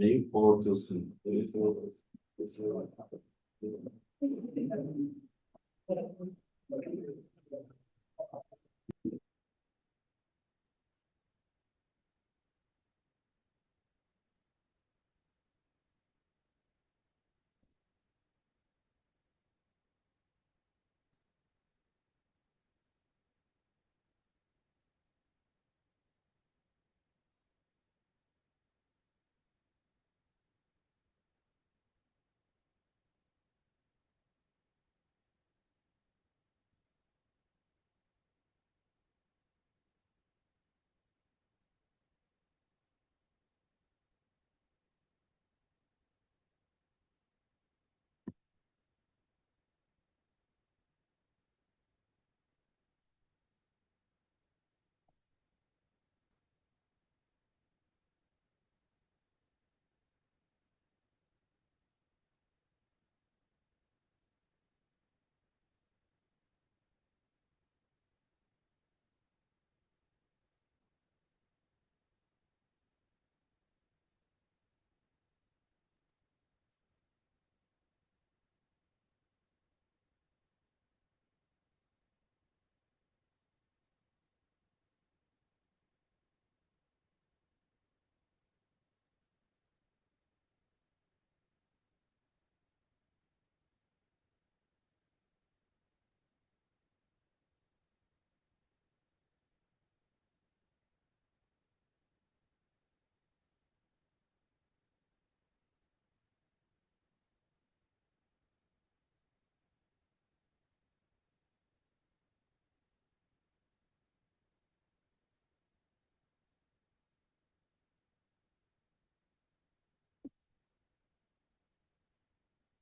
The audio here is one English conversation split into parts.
Importosun.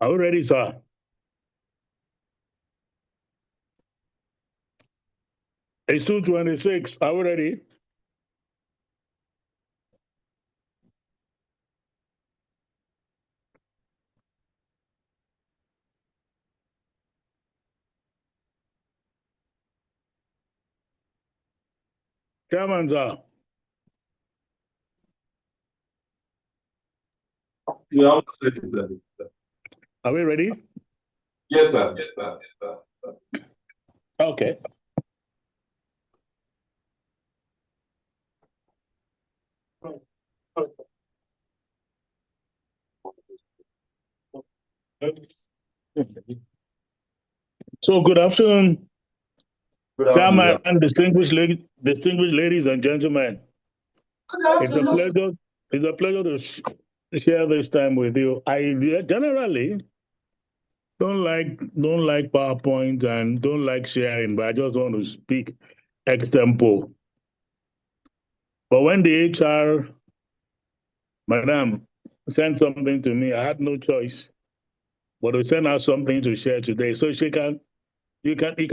Are we ready, sir? It's 2:26. Are we ready? Chairman, sir. You have to say this. Are we ready? Yes, sir. Yes, sir. Yes, sir. Okay. So, good afternoon, Good afternoon, Chairman, sir. distinguished ladies and gentlemen. Good It's a afternoon, sir. pleasure. It's a pleasure to share this time with you. I generally don't like PowerPoint and don't like sharing, but I just want to speak extempo. But when the HR madam sent something to me, I had no choice but to send her something to share today, so you can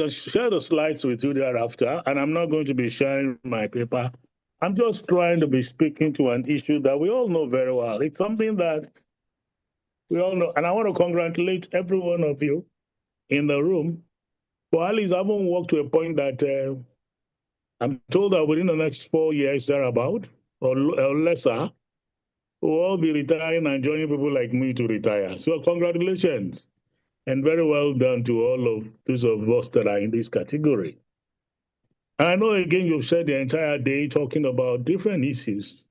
share the slides with you thereafter. And I'm not going to be sharing my paper. I'm just trying to be speaking to an issue that we all know very well. It's something that we all know, and I want to congratulate every one of you in the room for at least having worked to a point that I'm told that within the next 4 years thereabout or lesser, we'll all be retiring and joining people like me to retire. So congratulations and very well done to all of those of us that are in this category. And I know again you've spent the entire day talking about different issues.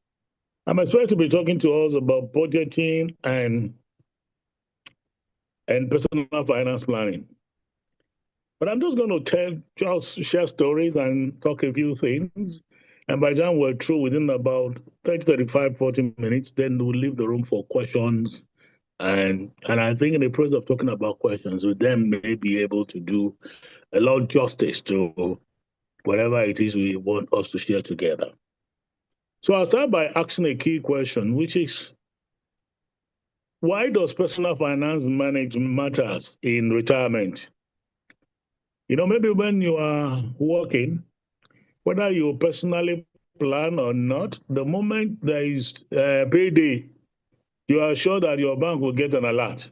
I'm expected to be talking to us about budgeting and personal finance planning. But I'm just going to just share stories and talk a few things. And by the time we're through within about 30, 35, 40 minutes, then we'll leave the room for questions. And I think in the process of talking about questions, we then may be able to do a lot of justice to whatever it is we want us to share together. So I'll start by asking a key question, which is why does personal finance management matters in retirement? Maybe when you are working, whether you personally plan or not, the moment there is payday, you are sure that your bank will get an alert.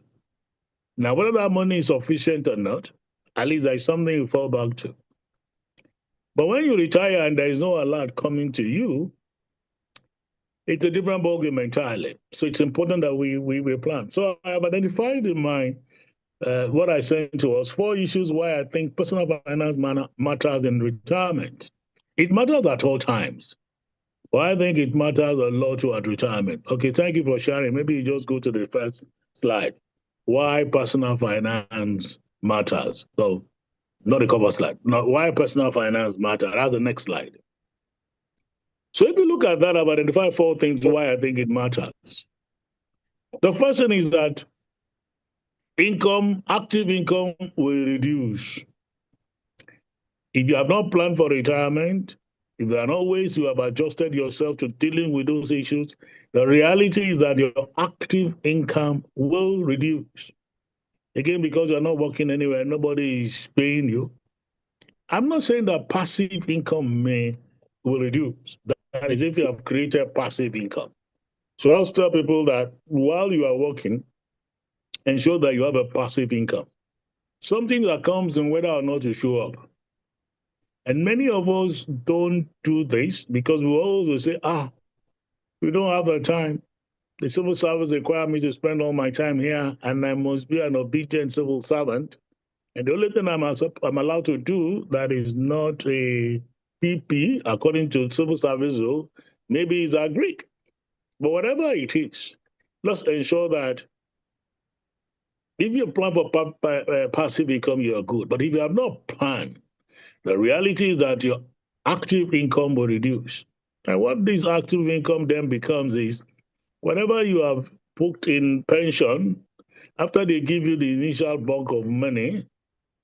Now, whether that money is sufficient or not, at least there is something you fall back to. But when you retire and there is no alert coming to you, it's a different ballgame entirely. So it's important that we plan. So I have identified in my what I sent to us 4 issues why I think personal finance matters in retirement. It matters at all times. Well, I think it matters a lot too at retirement. Okay, thank you for sharing. Maybe you just go to the first slide. Why personal finance matters. So, not the cover slide. Not why personal finance matters. That's the next slide. So, if you look at that, I've identified 4 things why I think it matters. The first thing is that active income will reduce. If you have not planned for retirement, if there are no ways you have adjusted yourself to dealing with those issues, the reality is that your active income will reduce. Again, because you're not working anywhere, nobody is paying you. I'm not saying that passive income will reduce. That is if you have created passive income. So I'll tell people that while you are working, ensure that you have a passive income. Something that comes in whether or not you show up. And many of us don't do this because we always say, we don't have the time. The civil service requires me to spend all my time here, and I must be an obedient civil servant. And the only thing I'm allowed to do that is not a PP, according to civil service rule, maybe is a Greek. But whatever it is, let's ensure that if you plan for passive income, you are good. But if you have not planned, the reality is that your active income will reduce. And what this active income then becomes is whatever you have put in pension, after they give you the initial bulk of money,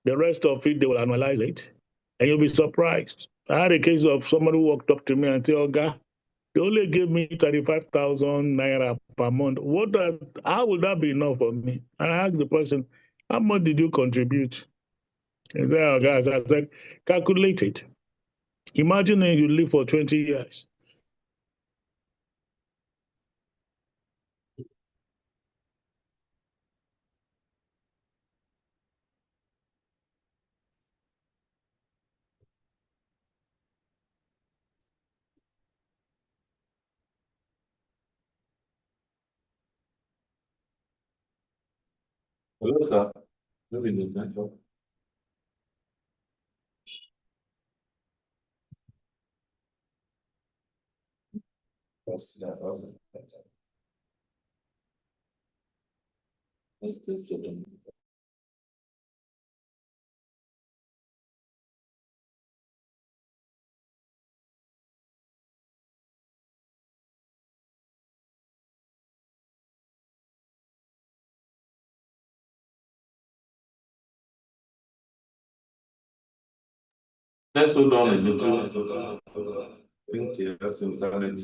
the rest of it, they will analyze it. And you'll be surprised. I had a case of somebody who walked up to me and said, Oga, they only gave me 35,000 naira per month. How would that be enough for me? And I asked the person, how much did you contribute? He said, oh, guys, I said, calculate it. Imagine you live for 20 years. Hello, sir. Maybe the network. That's Let's hold on a little. I think he has internet.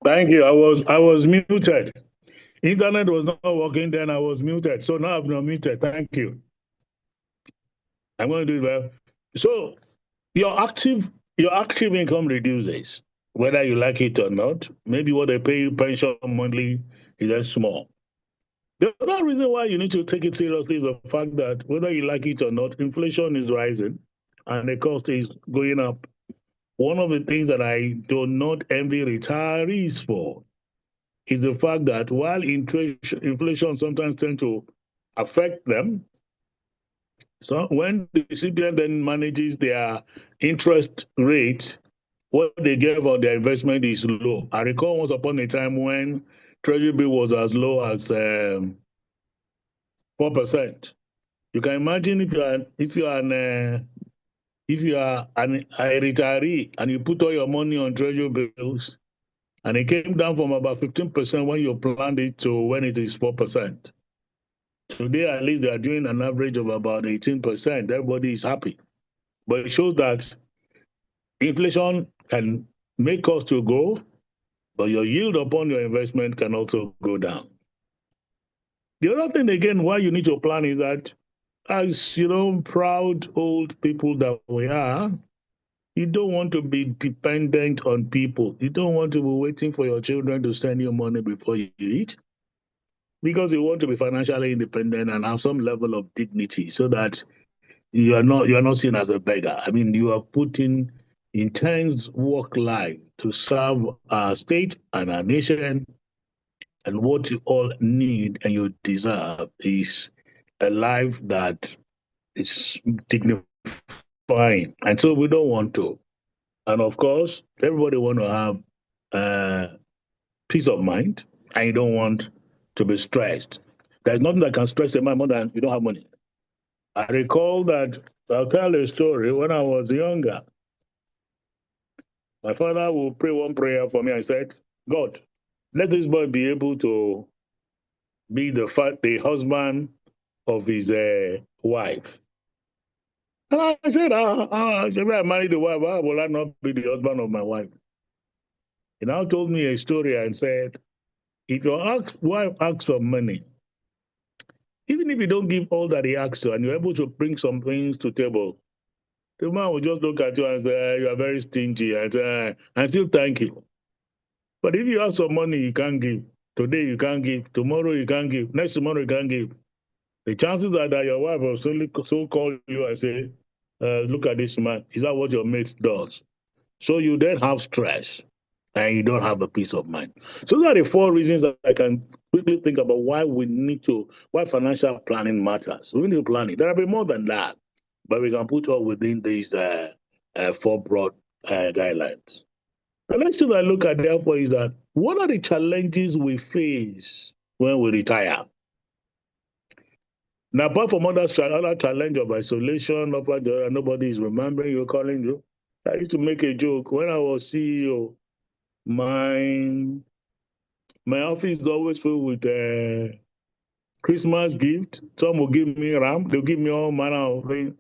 Thank you. I was muted. Internet was not working, then I was muted. So now I've not muted. Thank you. I'm going to do it well. So your active income reduces, whether you like it or not. Maybe what they pay you pension monthly is just small. The other reason why you need to take it seriously is the fact that whether you like it or not, inflation is rising and the cost is going up. One of the things that I do not envy retirees for is the fact that while inflation sometimes tends to affect them, so when the CBN then manages their interest rate, what they get on their investment is low. I recall once upon a time when Treasury bill was as low as 4%. You can imagine if you are a retiree and you put all your money on Treasury bills, and it came down from about 15% when you planned it to when it is 4%. Today, at least, they are doing an average of about 18%. Everybody is happy. But it shows that inflation can make costs to go, but your yield upon your investment can also go down. The other thing, again, why you need to plan is that as proud old people that we are, you don't want to be dependent on people. You don't want to be waiting for your children to send you money before you eat, because you want to be financially independent and have some level of dignity so that you are not seen as a beggar. I mean, you are putting intense work life to serve our state and our nation, and what you all need and you deserve is a life that is dignifying. And so we don't want to. And of course, everybody want to have peace of mind, and you don't want to be stressed. There's nothing that can stress a man more than you don't have money. I recall that I'll tell a story. When I was younger, my father would pray one prayer for me. I said, God, let this boy be able to be the husband of his wife. And I said, if I marry the wife, why will I not be the husband of my wife? He now told me a story and said, if your wife asks for money, even if you don't give all that he asks for and you're able to bring some things to table, the man will just look at you and say, you are very stingy, and say, and still thank you. But if you ask for money you can't give, today you can't give, tomorrow you can't give, next tomorrow you can't give, the chances are that your wife will so call you and say, look at this man. Is that what your mate does? So you then have stress and you don't have a peace of mind. So those are the four reasons that I can quickly think about why financial planning matters. We need to plan it. There will be more than that, but we can put all within these four broad guidelines. The next thing I look at, therefore, is that what are the challenges we face when we retire? Now, apart from other challenge of isolation, of nobody is remembering you, calling you. I used to make a joke when I was CEO. My office is always filled with Christmas gift. Some will give me ram. They'll give me all manner of things.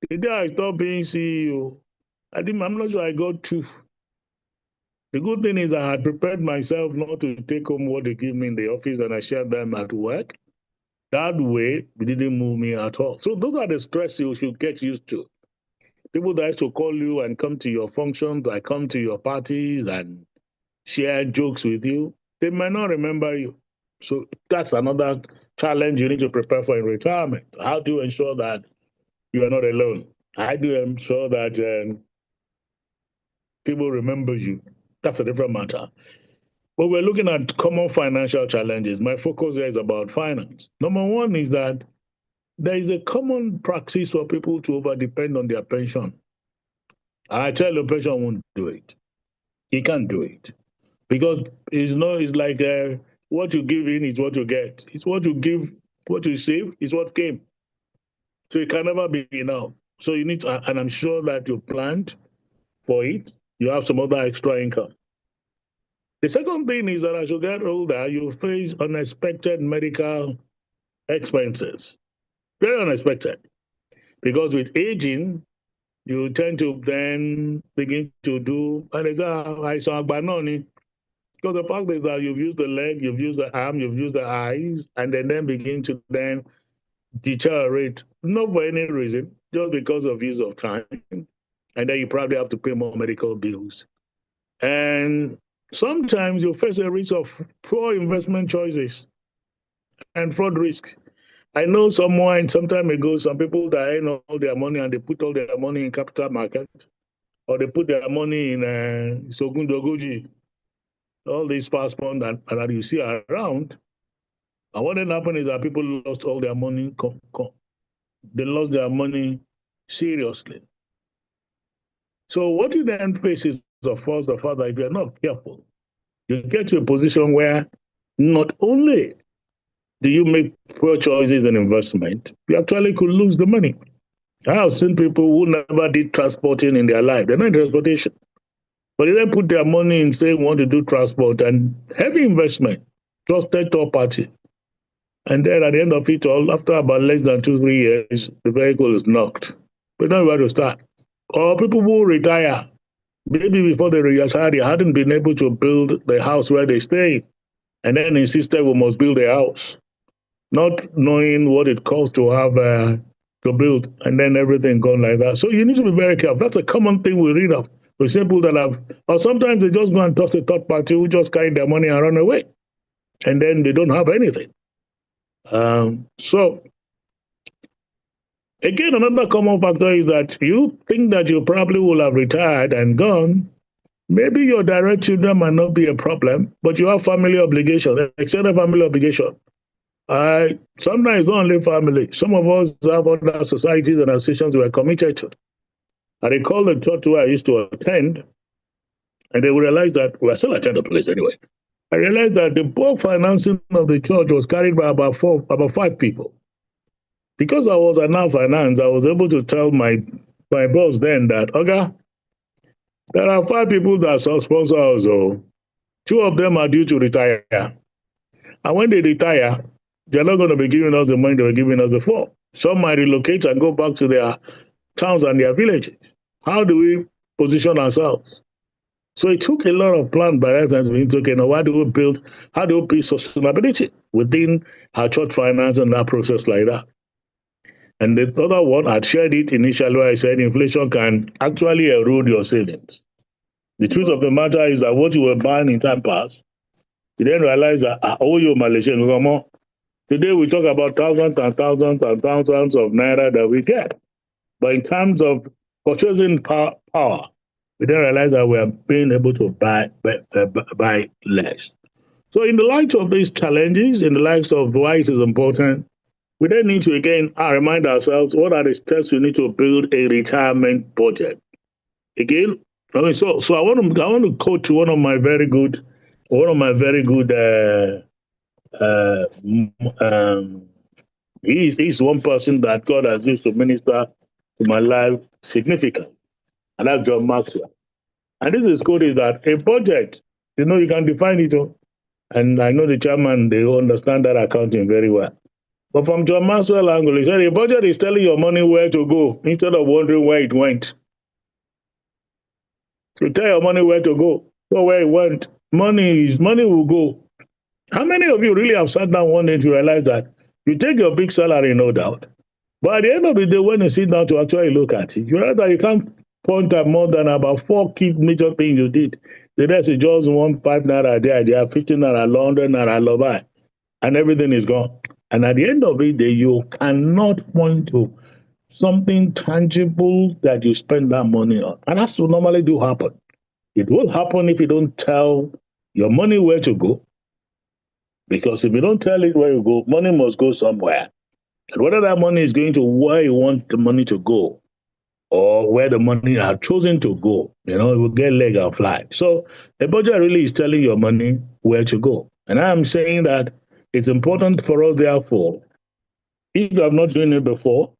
The day I stopped being CEO, I'm not sure I got two. The good thing is I had prepared myself not to take home what they give me in the office, and I shared them at work. That way, it didn't move me at all. So those are the stress you should get used to. People that used to call you and come to your functions, that come to your parties and share jokes with you, they might not remember you. So that's another challenge you need to prepare for in retirement. How do you ensure that you are not alone? How do you ensure that people remember you? That's a different matter. But we're looking at common financial challenges. My focus here is about finance. Number one is that there is a common practice for people to over depend on their pension. I tell you, pension won't do it. He can't do it because it's like what you give in is what you get. It's what you give, what you save is what came. So it can never be enough. So you need to, and I'm sure that you've planned for it. You have some other extra income. The second thing is that as you get older, you face unexpected medical expenses. Very unexpected. Because with aging, you tend to then begin to do, and it's àìsàn àgbà náà ni. Because the fact is that you've used the leg, you've used the arm, you've used the eyes, and then begin to then deteriorate, not for any reason, just because of use of time. And then you probably have to pay more medical bills. And sometimes you face a risk of poor investment choices and fraud risk. I know someone some time ago, some people that earn all their money and they put all their money in capital market, or they put their money in Sogundogoji, all these fast funds that you see around. And what then happened is that people lost all their money. They lost their money seriously. So what you then face is, of course, the fact that if you're not careful, you get to a position where not only do you make poor choices in investment, you actually could lose the money. I have seen people who never did transporting in their life. They're not in transportation. But they then put their money in saying want to do transport and heavy investment, trusted third party. And then at the end of it all, after about less than 2, 3 years, the vehicle is knocked. They don't know where to start. Or people who retire, maybe before they retire, they hadn't been able to build the house where they stay, and then insisted we must build a house, not knowing what it costs to have to build, and then everything gone like that. So you need to be very careful. That's a common thing we read of. We see people that have, or sometimes they just go and trust a third party who just carry their money and run away, and then they don't have anything. So again, another common factor is that you think that you probably will have retired and gone. Maybe your direct children might not be a problem, but you have family obligation, extended family obligation. Sometimes not only family, some of us have other societies and associations we are committed to. I recall the church where I used to attend, and they would realize that we are still attend the place anyway. I realized that the bulk financing of the church was carried by about 5 people. Because I was now finance, I was able to tell my boss then that, okay, there are 5 people that sponsor us. So 2 of them are due to retire. And when they retire, they're not going to be giving us the money they were giving us before. Some might relocate and go back to their towns and their villages. How do we position ourselves? So it took a lot of plan by that time to be okay, now how do we build sustainability within our church finance and that process like that? And the other one, I'd shared it initially where I said inflation can actually erode your savings. The truth of the matter is that what you were buying in time past, you then realize that I owe you Malaysian. Today we talk about thousands and thousands and thousands of naira that we get. But in terms of purchasing power, we then realize that we are being able to buy less. So in the light of these challenges, in the light of why it is important, we then need to again remind ourselves what are the steps we need to build a retirement budget. Again, so I want to quote one of my very good he's one person that God has used to minister to my life significantly, and that's John Maxwell. And this is good is that a budget, you can define it, and I know the chairman, they understand that accounting very well. But from John Maxwell angle, he said a budget is telling your money where to go instead of wondering where it went. You tell your money where to go, so where it went. Money will go. How many of you really have sat down one day to realize that you take your big salary, no doubt, but at the end of the day, when you sit down to actually look at it, you realize that you can't point at more than about 4 key major things you did. The rest is just 5 naira there, they are 15 naira, 100 naira, low, and everything is gone. And at the end of the day, you cannot point to something tangible that you spend that money on. And that's what normally do happen. It will happen if you don't tell your money where to go. Because if you don't tell it where you go, money must go somewhere. And whether that money is going to where you want the money to go, or where the money are chosen to go, it will get leg and fly. So a budget really is telling your money where to go. And I'm saying that it's important for us, therefore, if you have not done it before,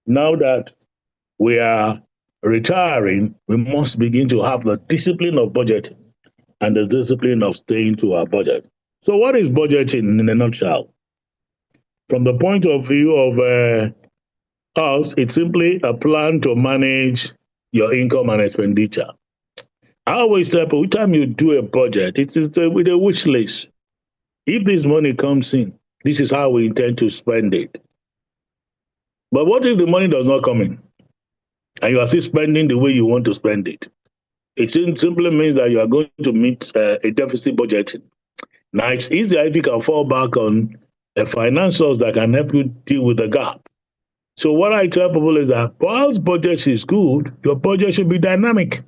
now that we are retiring, we must begin to have the discipline of budgeting and the discipline of staying to our budget. So what is budgeting in a nutshell? From the point of view of us, it's simply a plan to manage your income and expenditure. I always tell people, every time you do a budget, it's with a wish list. If this money comes in, this is how we intend to spend it. But what if the money does not come in and you are still spending the way you want to spend it? It simply means that you are going to meet a deficit budgeting. Now, it's easier if you can fall back on a finance source that can help you deal with the gap. So, what I tell people is that whilst budget is good, your budget should be dynamic.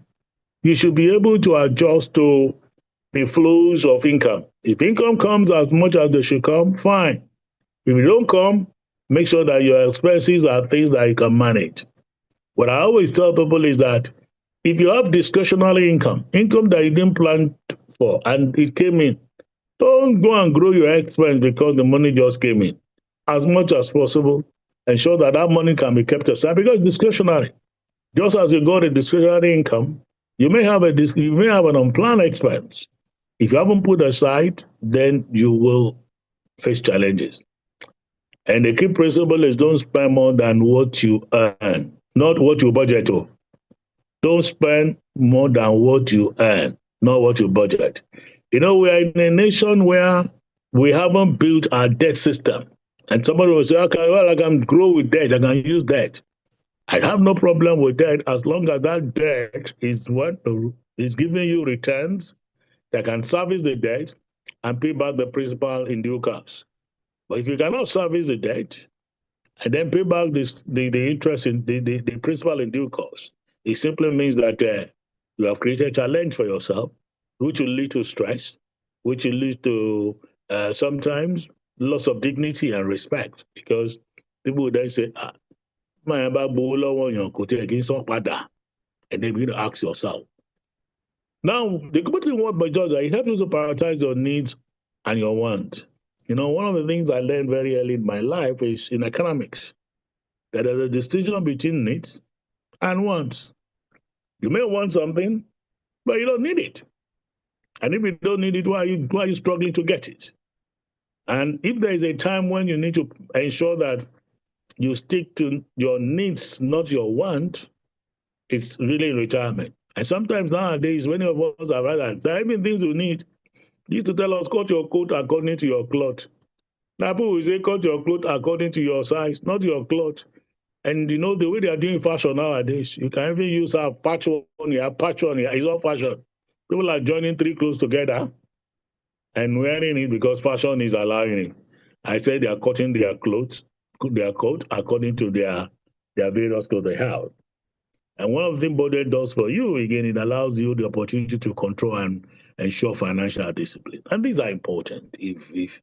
You should be able to adjust to the flows of income. If income comes as much as they should come, fine. If you don't come, make sure that your expenses are things that you can manage. What I always tell people is that if you have discretionary income, income that you didn't plan for and it came in, don't go and grow your expense because the money just came in. As much as possible, ensure that that money can be kept aside because it's discretionary. Just as you got a discretionary income, you may have an unplanned expense. If you haven't put aside, then you will face challenges. And the key principle is don't spend more than what you earn, not what you budget to. Don't spend more than what you earn, not what you budget. You know, we are in a nation where we haven't built our debt system. And somebody will say, okay, well, I can grow with debt, I can use debt. I have no problem with debt as long as that debt is what is giving you returns that can service the debt and pay back the principal in due course. But if you cannot service the debt and then pay back the interest in the principal in due course, it simply means that you have created a challenge for yourself, which will lead to stress, which will lead to sometimes loss of dignity and respect because people will then say, ah, my and then you to ask yourself. Now, the good thing about Georgia, it helps you to prioritize your needs and your wants. You know, one of the things I learned very early in my life is in economics that there's a distinction between needs and wants. You may want something, but you don't need it. And if you don't need it, why are you struggling to get it? And if there is a time when you need to ensure that you stick to your needs, not your want, it's really retirement. And sometimes nowadays, many of us are rather, there are even things we need. You used to tell us, cut your coat according to your cloth. Now people will say, cut your cloth according to your size, not your cloth. And you know, the way they are doing fashion nowadays, you can even use a patch on here, patch on here. It's all fashion. People are joining three clothes together and wearing it because fashion is allowing it. I said they are cutting their coat according to their various clothes they have. And one of the things budget does for you, again, it allows you the opportunity to control and ensure financial discipline. And these are important. If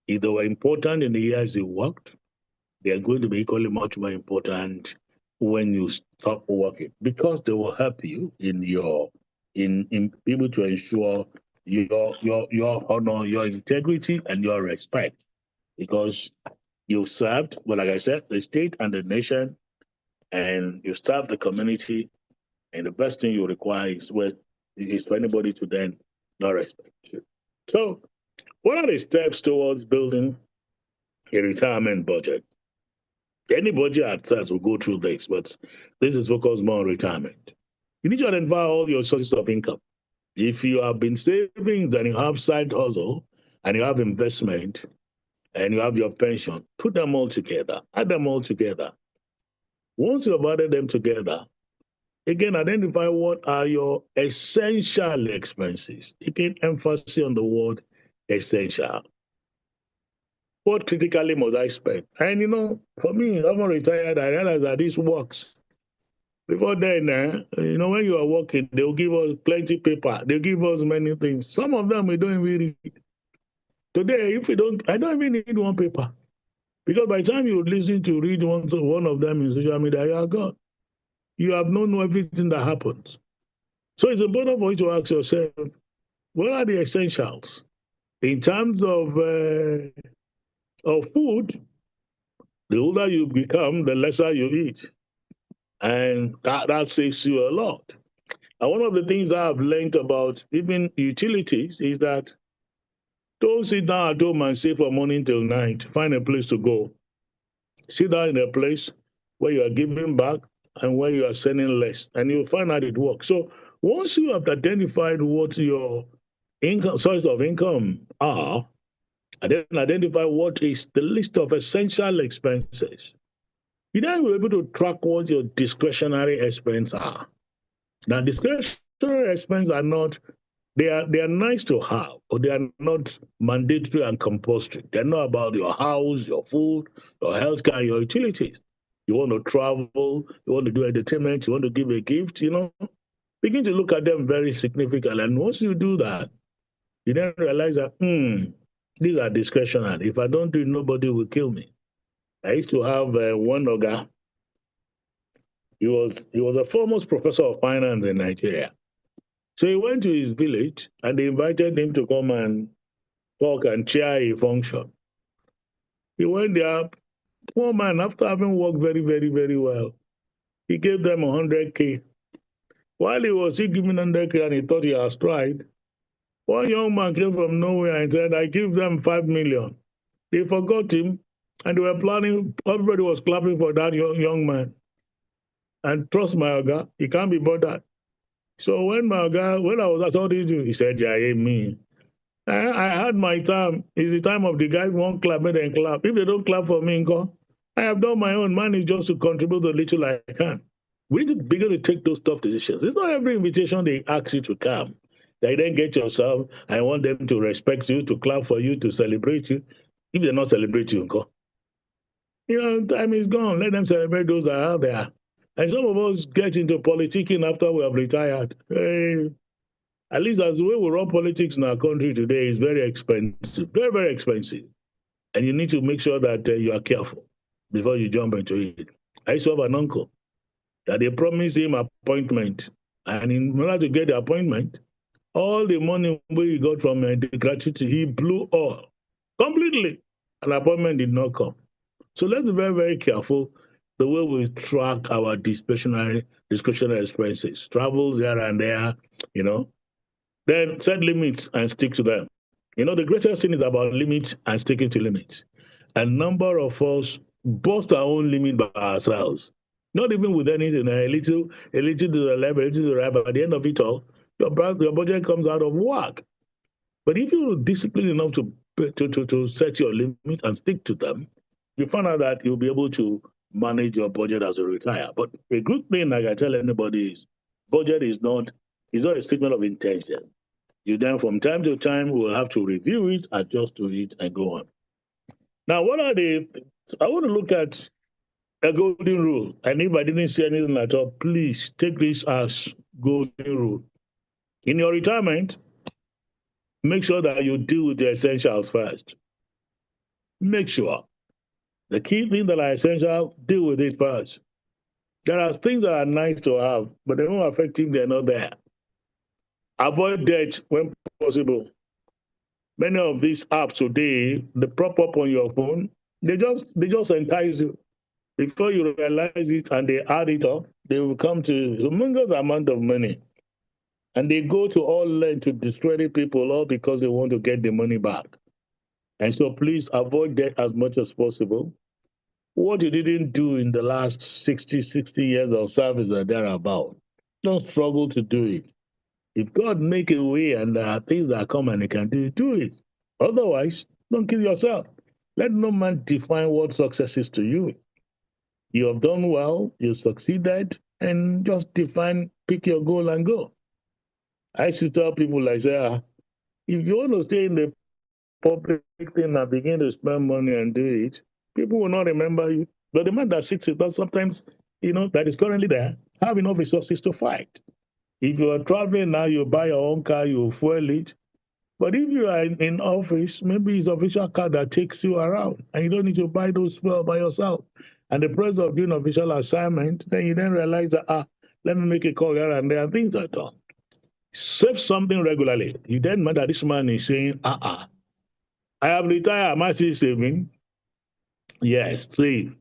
they were important in the years you worked, they are going to be equally much more important when you stop working because they will help you in be able to ensure your honor, your integrity, and your respect. Because you served, well, like I said, the state and the nation, and you serve the community, and the best thing you require is for anybody to then not respect you. So, what are the steps towards building a retirement budget? Any budget at times will go through this, but this is focused more on retirement. You need to identify all your sources of income. If you have been saving, then you have side hustle and you have investment and you have your pension, put them all together, add them all together. Once you have added them together, again, identify what are your essential expenses. Again, emphasis on the word essential. What critically must I spend? And you know, for me, I'm retired, I realize that this works. Before then, you know, when you are working, they'll give us plenty paper. They'll give us many things. Some of them we don't even read. Today, if we don't, I don't even need one paper. Because by the time you listen to read one of them in social media, you are gone. You have known everything that happens. So it's important for you to ask yourself, what are the essentials? In terms of food, the older you become, the lesser you eat. And that saves you a lot. And one of the things I've learned about even utilities is that don't sit down at home and save from morning till night. Find a place to go. Sit down in a place where you are giving back and where you are sending less, and you'll find out it works. So Once you have identified what your income source of income are, and then identify what is the list of essential expenses, you then will be able to track what your discretionary expenses are. Now, discretionary expenses are not they are nice to have, but they are not mandatory and compulsory. They're not about your house, your food, your healthcare, your utilities. You want to travel, you want to do entertainment, you want to give a gift, begin to look at them very significant. And once you do that, you then realize that these are discretionary. If I don't do it, nobody will kill me. I used to have one oga. He was a foremost professor of finance in Nigeria. So he went to his village and they invited him to come and talk and chair a function. He went there, poor man, after having worked very, very, very well, he gave them 100K. While he was still giving 100K and he thought he has tried, one young man came from nowhere and said, I give them 5 million. They forgot him and they were planning, everybody was clapping for that young man. And trust my Oga, he can't be bothered. So when I was asked, what did you do? He said, yeah, me. I had my time. It's the time of the guy who won't clap, make them clap. If they don't clap for me, I have done my own. Mine is just to contribute the little I can. We need to begin to take those tough decisions. It's not every invitation they ask you to come. They then get yourself. I want them to respect you, to clap for you, to celebrate you. If they're not celebrating you, time is gone. Let them celebrate those that are there. And some of us get into politicking after we have retired. Hey, at least as the way we run politics in our country today is very expensive, very, very expensive. And you need to make sure that you are careful before you jump into it. I used to have an uncle that they promised him appointment. And in order to get the appointment, all the money he got from the gratuity, he blew all completely. An appointment did not come. So let's be very, very careful the way we track our discretionary expenses, travels here and there, then set limits and stick to them. The greatest thing is about limits and sticking to limits. A number of us bust our own limit by ourselves, not even with anything, a little to the left, a little to the right, but at the end of it all, your budget comes out of whack. But if you're disciplined enough to set your limits and stick to them, you find out that you'll be able to manage your budget as you retire. But a good thing, like I tell anybody, is budget is not a statement of intention. You then, from time to time, will have to review it, adjust to it, and go on. Now, I want to look at a golden rule. And if I didn't say anything at all, please take this as golden rule. In your retirement, make sure that you deal with the essentials first. Make sure. The key things that are essential, deal with it first. There are things that are nice to have, but they won't affect if they're not there. Avoid debt when possible. Many of these apps today, they prop up on your phone, they just entice you. Before you realize it and they add it up, they will come to a humongous amount of money. And they go to all lengths to discredit people all because they want to get the money back. And so please avoid that as much as possible. What you didn't do in the last 60 years of service or thereabout, don't struggle to do it. If God make a way and there are things that come and you can do it. Otherwise, don't kill yourself. Let no man define what success is to you. You have done well, you succeeded, and just pick your goal and go. I used to tell people, like, say, if you want to stay in the public thing and begin to spend money and do it, people will not remember you. But the man that sits it, that sometimes, that is currently there, have enough resources to fight. If you are traveling now, you buy your own car, you fuel it. But if you are in office, maybe it's official car that takes you around, and you don't need to buy those fuel by yourself. And the process of doing official assignment, then you then realize that, let me make a call here and there, and things are done. Save something regularly. You then know that this man is saying, I have retired, am I still saving? Yes, save.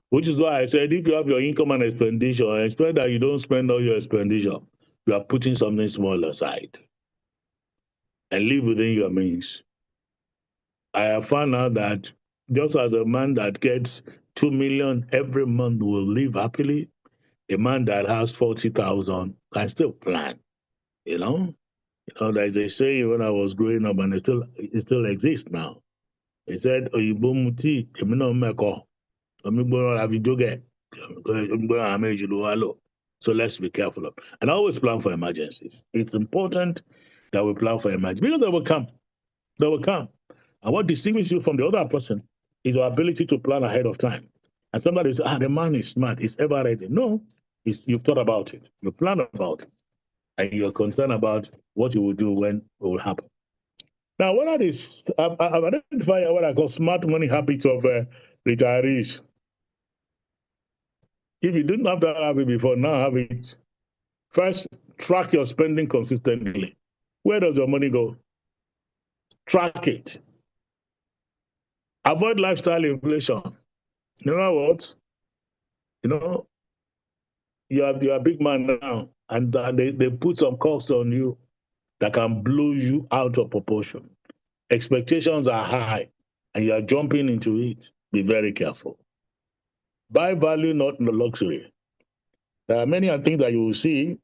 Which is why I said if you have your income and expenditure, expect that you don't spend all your expenditure. You are putting something small aside and live within your means. I have found out that just as a man that gets 2 million every month will live happily, a man that has 40,000 can still plan, you know? There's a saying when I was growing up, and it still exists now. It said, "Oyibo muti, emi na meko, omi gboro la fi joge, omi gboro la meji lo wa lo." So let's be careful. And always plan for emergencies. It's important that we plan for emergencies because they will come. They will come. And what distinguishes you from the other person is your ability to plan ahead of time. And somebody says, the man is smart, he's ever ready. No, you've thought about it, you plan about it, and you're concerned about what you will do when it will happen. Now, what are these? I've identified what I call smart money habits of retirees. If you didn't have that habit before, now have it. First, track your spending consistently. Where does your money go? Track it. Avoid lifestyle inflation. You know what? You know, you're a big man now, and they put some costs on you that can blow you out of proportion. Expectations are high, and you are jumping into it. Be very careful. Buy value, not luxury. There are many things that you will see,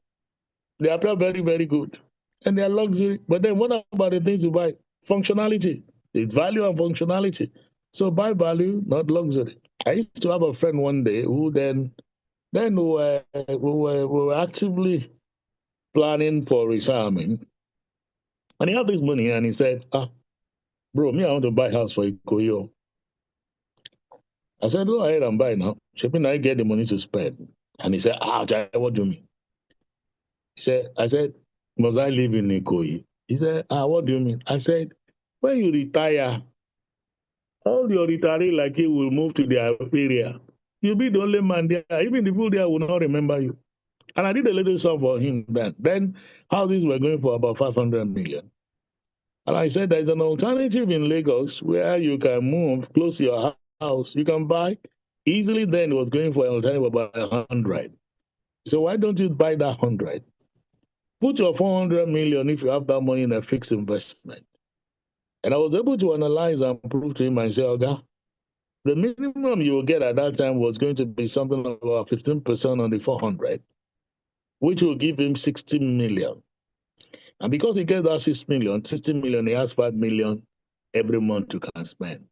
they appear very, very good, and they are luxury. But then what about the things you buy? Functionality. It's value and functionality. So buy value, not luxury. I used to have a friend one day who then we were actively planning for retirement. And he had this money and he said, bro, me, I want to buy a house for Ikoyo. I said, go ahead and buy now. Shipping, I get the money to spend. And he said, Jai, what do you mean? I said, must I live in Ikoyi? He said, what do you mean? I said, when you retire, all your retiree like you will move to their area. You'll be the only man there. Even the people there will not remember you. And I did a little sum for him then. Then houses were going for about 500 million. And I said, there's an alternative in Lagos where you can move close to your house. You can buy easily. Then it was going for an alternative about 100. So why don't you buy that 100? Put your 400 million if you have that money in a fixed investment. And I was able to analyze and prove to him and say, okay, the minimum you will get at that time was going to be something like about 15% on the 400, which will give him 60 million. And because he gets that 6 million, 60 million, he has 5 million every month you can spend.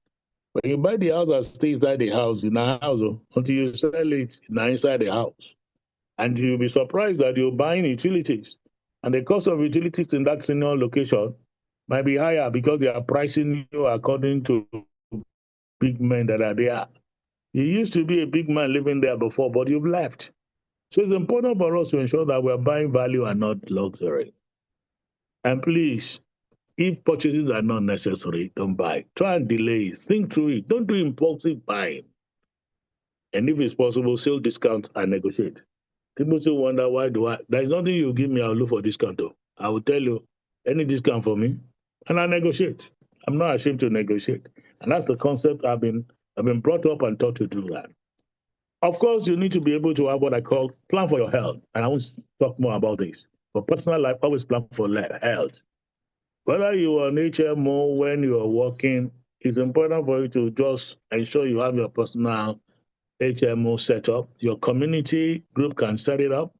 When you buy the house and stay inside the house, in a house, until you sell it inside the house. And you'll be surprised that you're buying utilities. And the cost of utilities in that senior location might be higher because they are pricing you according to big men that are there. You used to be a big man living there before, but you've left. So it's important for us to ensure that we're buying value and not luxury. And please, if purchases are not necessary, don't buy. Try and delay it. Think through it. Don't do impulsive buying. And if it's possible, sell discount and negotiate. People still wonder why do I? There is nothing you give me, I'll look for discount though. I will tell you any discount for me, and I negotiate. I'm not ashamed to negotiate, and that's the concept I've been brought up and taught to do that. Of course, you need to be able to have what I call plan for your health, and I won't talk more about this. For personal life, always plan for health. Whether you are an HMO when you are working, it's important for you to just ensure you have your personal HMO set up. Your community group can set it up.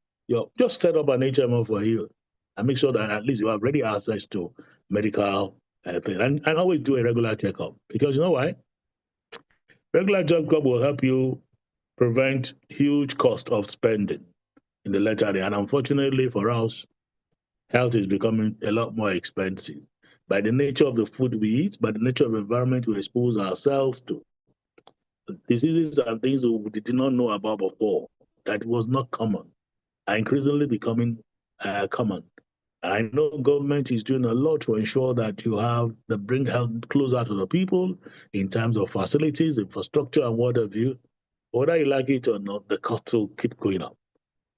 Just set up an HMO for you and make sure that at least you have ready access to medical thing. And always do a regular checkup because you know why? Regular checkup will help you prevent huge cost of spending in the later day. And unfortunately for us, health is becoming a lot more expensive by the nature of the food we eat, by the nature of the environment we expose ourselves to. Diseases and things we did not know about before that was not common are increasingly becoming common. I know government is doing a lot to ensure that you have the bring health closer to the people in terms of facilities, infrastructure, and what have you. Whether you like it or not, the costs will keep going up.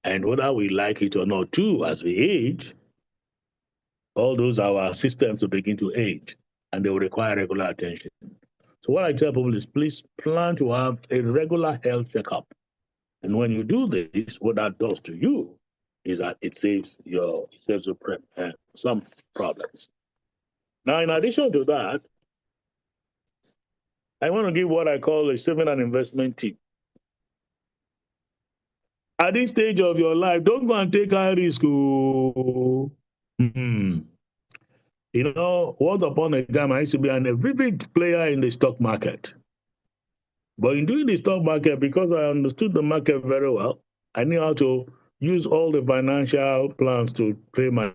And whether we like it or not, too, as we age, all those our systems will begin to age, and they will require regular attention. So what I tell people is, please plan to have a regular health checkup. And when you do this, what that does to you is that it saves you some problems. Now, in addition to that, I want to give what I call a saving and investment tip. At this stage of your life, don't go and take high risk. Oh. Hmm. You know, once upon a time, I used to be a vivid player in the stock market. But in doing the stock market, because I understood the market very well, I knew how to use all the financial plans to play my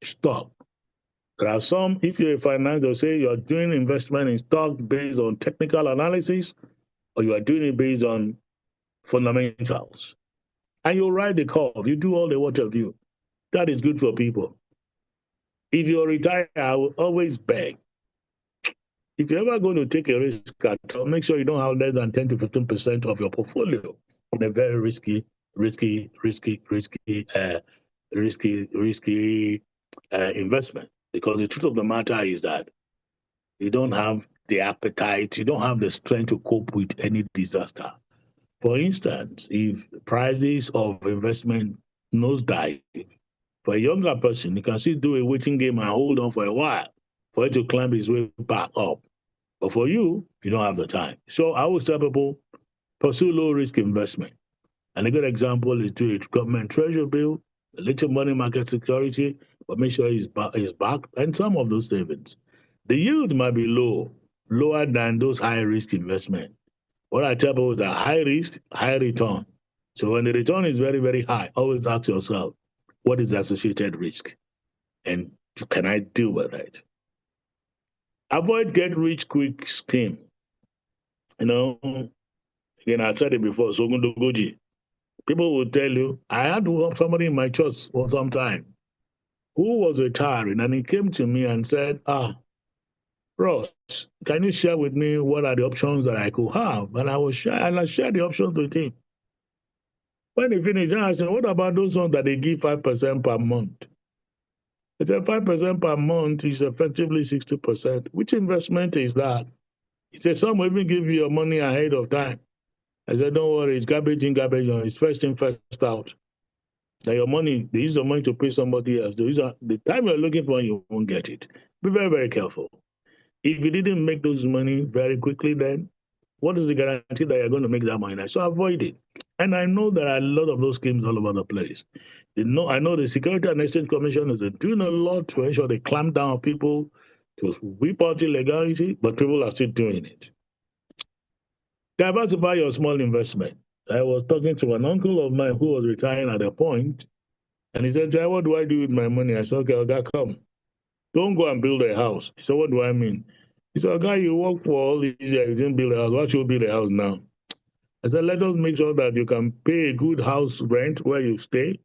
stock. There are some, if you're a finance, they'll say you're doing investment in stock based on technical analysis, or you are doing it based on fundamentals. And you write the curve, you do all the work of you. That is good for people. If you're retired, I will always beg. If you're ever going to take a risk at all, make sure you don't have less than 10 to 15% of your portfolio in a very risky investment. Because the truth of the matter is that you don't have the appetite, you don't have the strength to cope with any disaster. For instance, if prices of investment nosedive, for a younger person, you can still do a waiting game and hold on for a while for it to climb its way back up. But for you, you don't have the time. So I always tell people pursue low risk investment. And a good example is do a government treasury bill, a little money market security, but make sure it's back, and some of those savings. The yield might be lower than those high risk investment. What I tell people is that high risk, high return. So when the return is very, very high, always ask yourself, what is the associated risk? And can I deal with it? Avoid get rich quick scheme. You know, again, I said it before, so Sogundogoji. People will tell you, I had somebody in my church for some time who was retiring, and he came to me and said, Ross, can you share with me what are the options that I could have? And I shared the options with him. When he finished, I said, what about those ones that they give 5% per month? He said 5% per month is effectively 60%. Which investment is that? He said, some will even give you your money ahead of time. I said, don't worry, it's garbage in, garbage out. It's first in, first out. Now your money, they use your money to pay somebody else. The time you're looking for, you won't get it. Be very, very careful. If you didn't make those money very quickly, then what is the guarantee that you're going to make that money? So avoid it. And I know there are a lot of those schemes all over the place. I know the Security and Exchange Commission is doing a lot to ensure they clamp down on people to whip out illegality, but people are still doing it. Diversify your small investment. I was talking to an uncle of mine who was retiring at a point, and he said, Jai, what do I do with my money? I said, okay, Oga, come. Don't go and build a house. He said, what do I mean? He said, Oga, you work for all these years, you didn't build a house. Why should you build a house now? I said, let us make sure that you can pay a good house rent where you stay.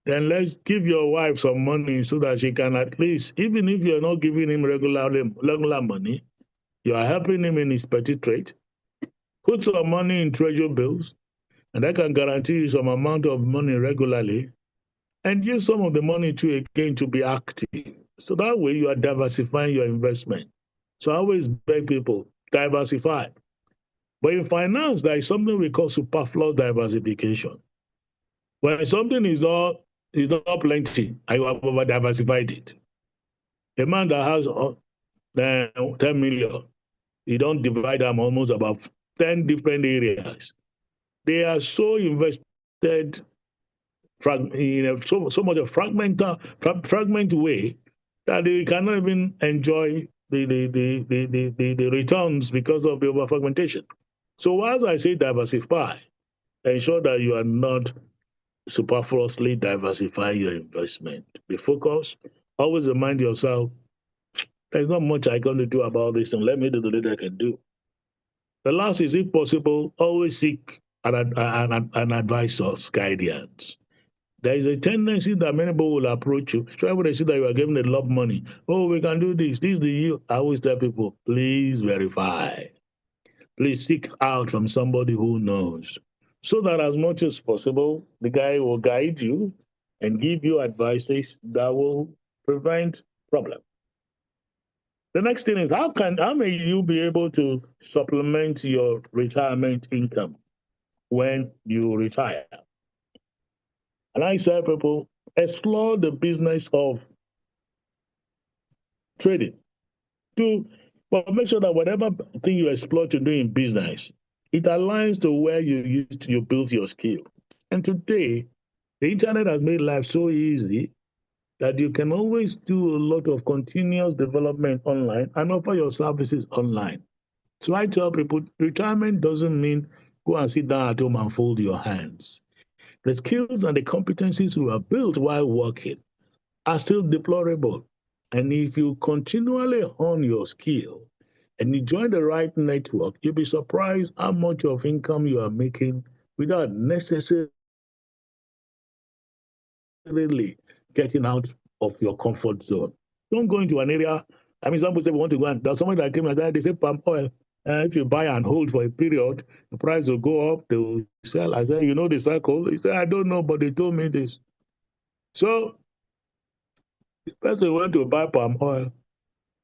Then let's give your wife some money so that she can at least, even if you're not giving him regular money, you are helping him in his petty trade. Put some money in treasury bills, and I can guarantee you some amount of money regularly, and use some of the money to again to be active. So that way you are diversifying your investment. So I always beg people, diversify. But in finance, there is something we call superfluous diversification. When something is not plenty, I have over diversified it. A man that has 10 million, he don't divide them almost about 10 different areas. They are so invested in so much a fragment way that they cannot even enjoy the returns because of the overfragmentation. So as I say diversify, ensure that you are not superfluously diversifying your investment. Be focused. Always remind yourself, there's not much I can do about this, and let me do the little I can do. The last is, if possible, always seek an advisor's guidance. There is a tendency that many people will approach you, especially when they see that you are giving a lot of money. Oh, we can do this. This is the you. I always tell people, please verify. Please seek out from somebody who knows. So that as much as possible, the guy will guide you and give you advices that will prevent problem. The next thing is, how may you be able to supplement your retirement income when you retire? And I say, people, explore the business of trading. But make sure that whatever thing you explore to do in business, it aligns to where you build your skill. And today, the internet has made life so easy that you can always do a lot of continuous development online and offer your services online. So I tell people retirement doesn't mean go and sit down at home and fold your hands. The skills and the competencies we have built while working are still deplorable. And if you continually hone your skill and you join the right network, you'll be surprised how much of income you are making without necessarily getting out of your comfort zone. Don't go into an area. I mean, some people say we want to go and there's somebody that came and said they say palm oil. If you buy and hold for a period, the price will go up, they will sell. I said, you know the cycle? He said, I don't know, but they told me this. So the person went to buy palm oil.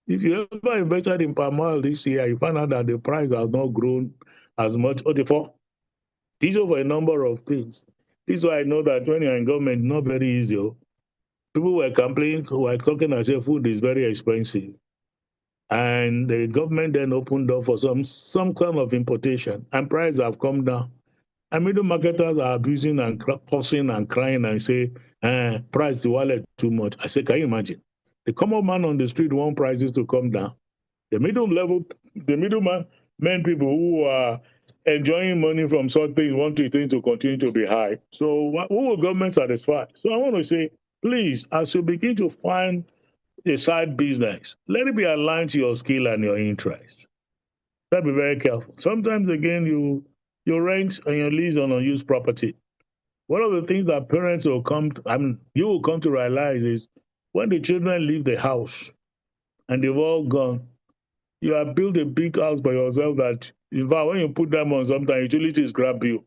If you ever invested in palm oil this year, you find out that the price has not grown as much. Before. These over a number of things. This is why I know that when you're in government, not very easy. People were complaining, were talking as if food is very expensive. And the government then opened up for some kind of importation, and prices have come down. And middle marketers are abusing and cursing and crying and say, price the wallet too much. I say, can you imagine? The common man on the street want prices to come down. The middle level, the middleman, men people who are enjoying money from something want things to continue to be high. So who will government satisfy? So I want to say, please, as you begin to find a side business, let it be aligned to your skill and your interest. Be very careful. Sometimes again, you rent and you lease on unused property. One of the things that parents will you will come to realize is when the children leave the house and they've all gone, you have built a big house by yourself that, in fact, when you put them on, sometimes utilities grab you.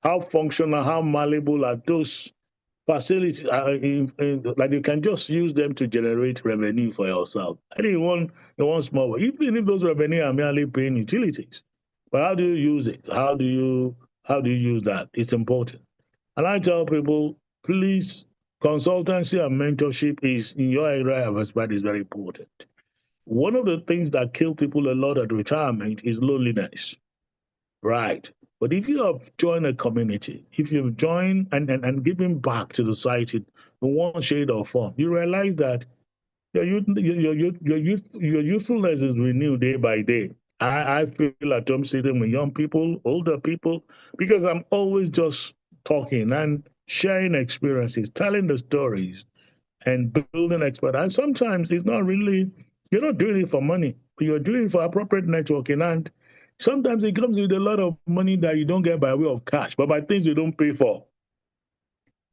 How functional, how malleable are those facilities? Like you can just use them to generate revenue for yourself. I think in one small way, even if those revenue are merely paying utilities. But how do you use it? How do you use that? It's important. And I tell people, please, consultancy and mentorship is in your area of expertise is very important. One of the things that kill people a lot at retirement is loneliness, right? But if you have joined a community, if you've joined and given back to the society in one shade or form, you realize that your youthfulness is renewed day by day. I feel at home sitting with young people, older people, because I'm always just talking and sharing experiences, telling the stories, and building expert. And sometimes it's not really, you're not doing it for money, but you're doing it for appropriate networking. And sometimes it comes with a lot of money that you don't get by way of cash, but by things you don't pay for.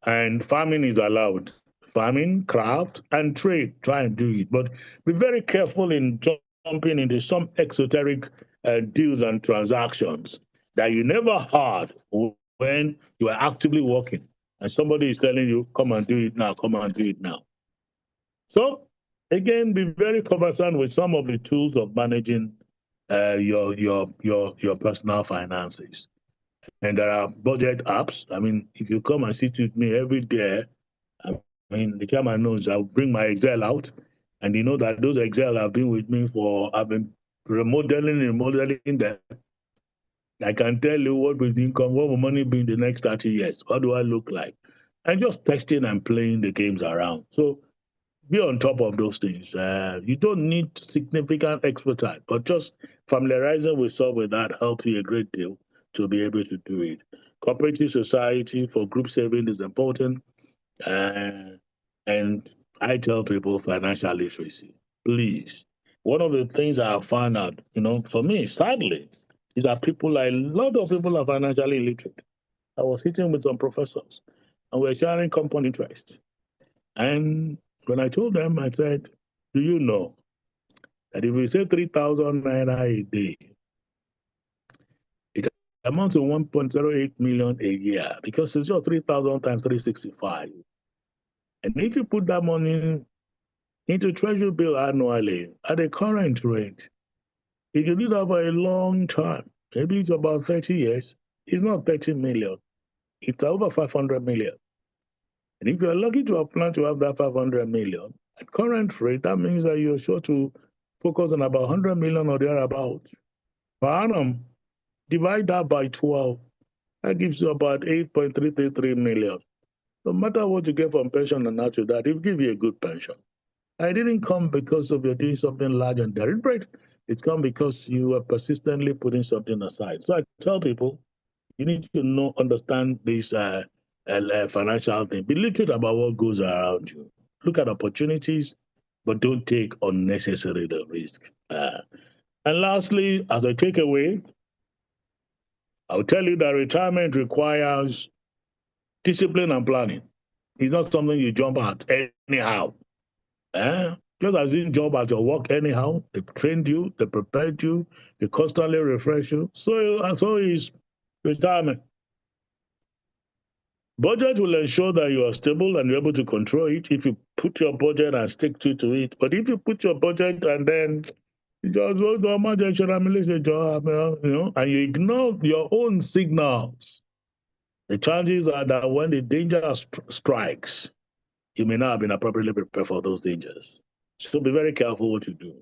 And farming is allowed. Farming, craft, and trade, try and do it. But be very careful in jumping into some exoteric deals and transactions that you never had when you are actively working. And somebody is telling you, come and do it now, come and do it now. So again, be very conversant with some of the tools of managing your personal finances. And there are budget apps. I mean, if you come and sit with me every day, I mean, the chairman knows I'll bring my Excel out, and you know that those Excel have been with me I've been remodeling them. I can tell you what will the income, what will money be in the next 30 years? What do I look like? And just testing and playing the games around. So be on top of those things. You don't need significant expertise, but just familiarizing yourself with that helps you a great deal to be able to do it. Cooperative society for group saving is important. Uh, and I tell people financial literacy, please. One of the things I have found out, for me, sadly, is that a lot of people are financially illiterate. I was sitting with some professors and we're sharing compound interest. And when I told them, I said, do you know that if we say 3,000 naira a day, it amounts to 1.08 million a year because it's just 3,000 times 365. And if you put that money into treasury bill annually at the current rate, if you do that for a long time, maybe it's about 30 years, it's not 30 million, it's over 500 million. And if you're lucky to have planned to have that 500 million, at current rate, that means that you're sure to focus on about 100 million or thereabouts per annum. Divide that by 12. That gives you about 8.333 million. No matter what you get from pension and after that, it will give you a good pension. I didn't come because of you doing something large and deliberate. It's come because you are persistently putting something aside. So I tell people, you need to know, understand this financial thing. Be literate about what goes around you. Look at opportunities, but don't take unnecessary the risk. And lastly, as a takeaway, I'll tell you that retirement requires discipline and planning. It's not something you jump at anyhow. Just as you jump at your work anyhow, they trained you, they prepared you, they constantly refresh you. So is retirement. Budget will ensure that you are stable and you're able to control it if you put your budget and stick to it. But if you put your budget and then you just go to emergency job, and you ignore your own signals, the chances are that when the danger strikes, you may not have been appropriately prepared for those dangers. So be very careful what you do.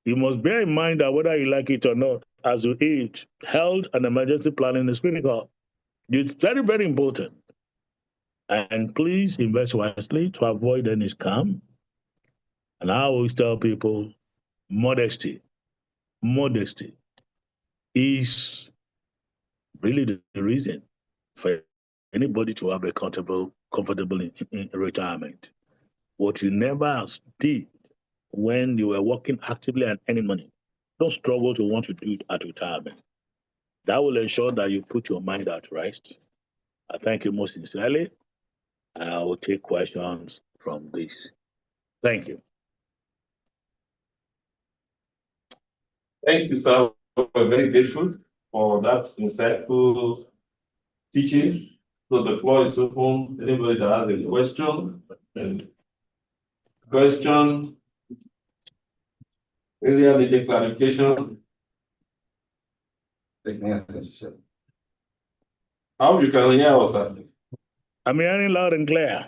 You must bear in mind that whether you like it or not, as you age, health and emergency planning is critical. It's very, very important. And please invest wisely to avoid any scam. And I always tell people modesty is really the reason for anybody to have a comfortable in retirement. What you never did when you were working actively and earning money, don't struggle to want to do it at retirement. That will ensure that you put your mind at rest. I thank you most sincerely. I will take questions from this. Thank you. Thank you, sir. We're very grateful for that insightful teachings. So the floor is open. Anybody that has a question, area needed clarification. How you can hear us, sir? I'm hearing loud and clear.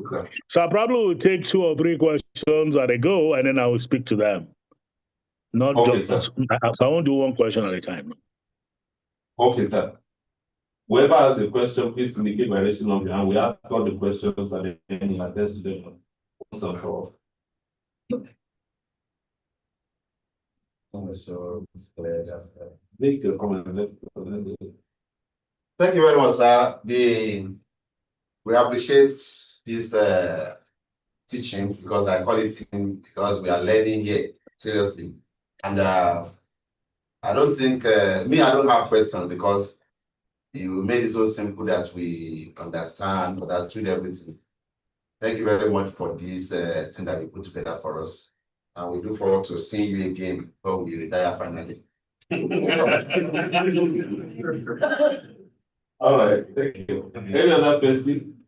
Okay. So I probably will take 2 or 3 questions at a go, and then I will speak to them. Not Okay, just, sir. so I won't do one question at a time. Okay, sir. Whoever has a question, please indicate by raising of your hand. We ask all the questions that they attest to them once and for all. Make your comment. Thank you very much, sir. We appreciate this teaching because I call it teaching because we are learning here, seriously. And I don't think, I don't have questions because you made it so simple that we understood everything. Thank you very much for this thing that you put together for us. And we look forward to seeing you again when we retire finally. All right, thank you. Any other person?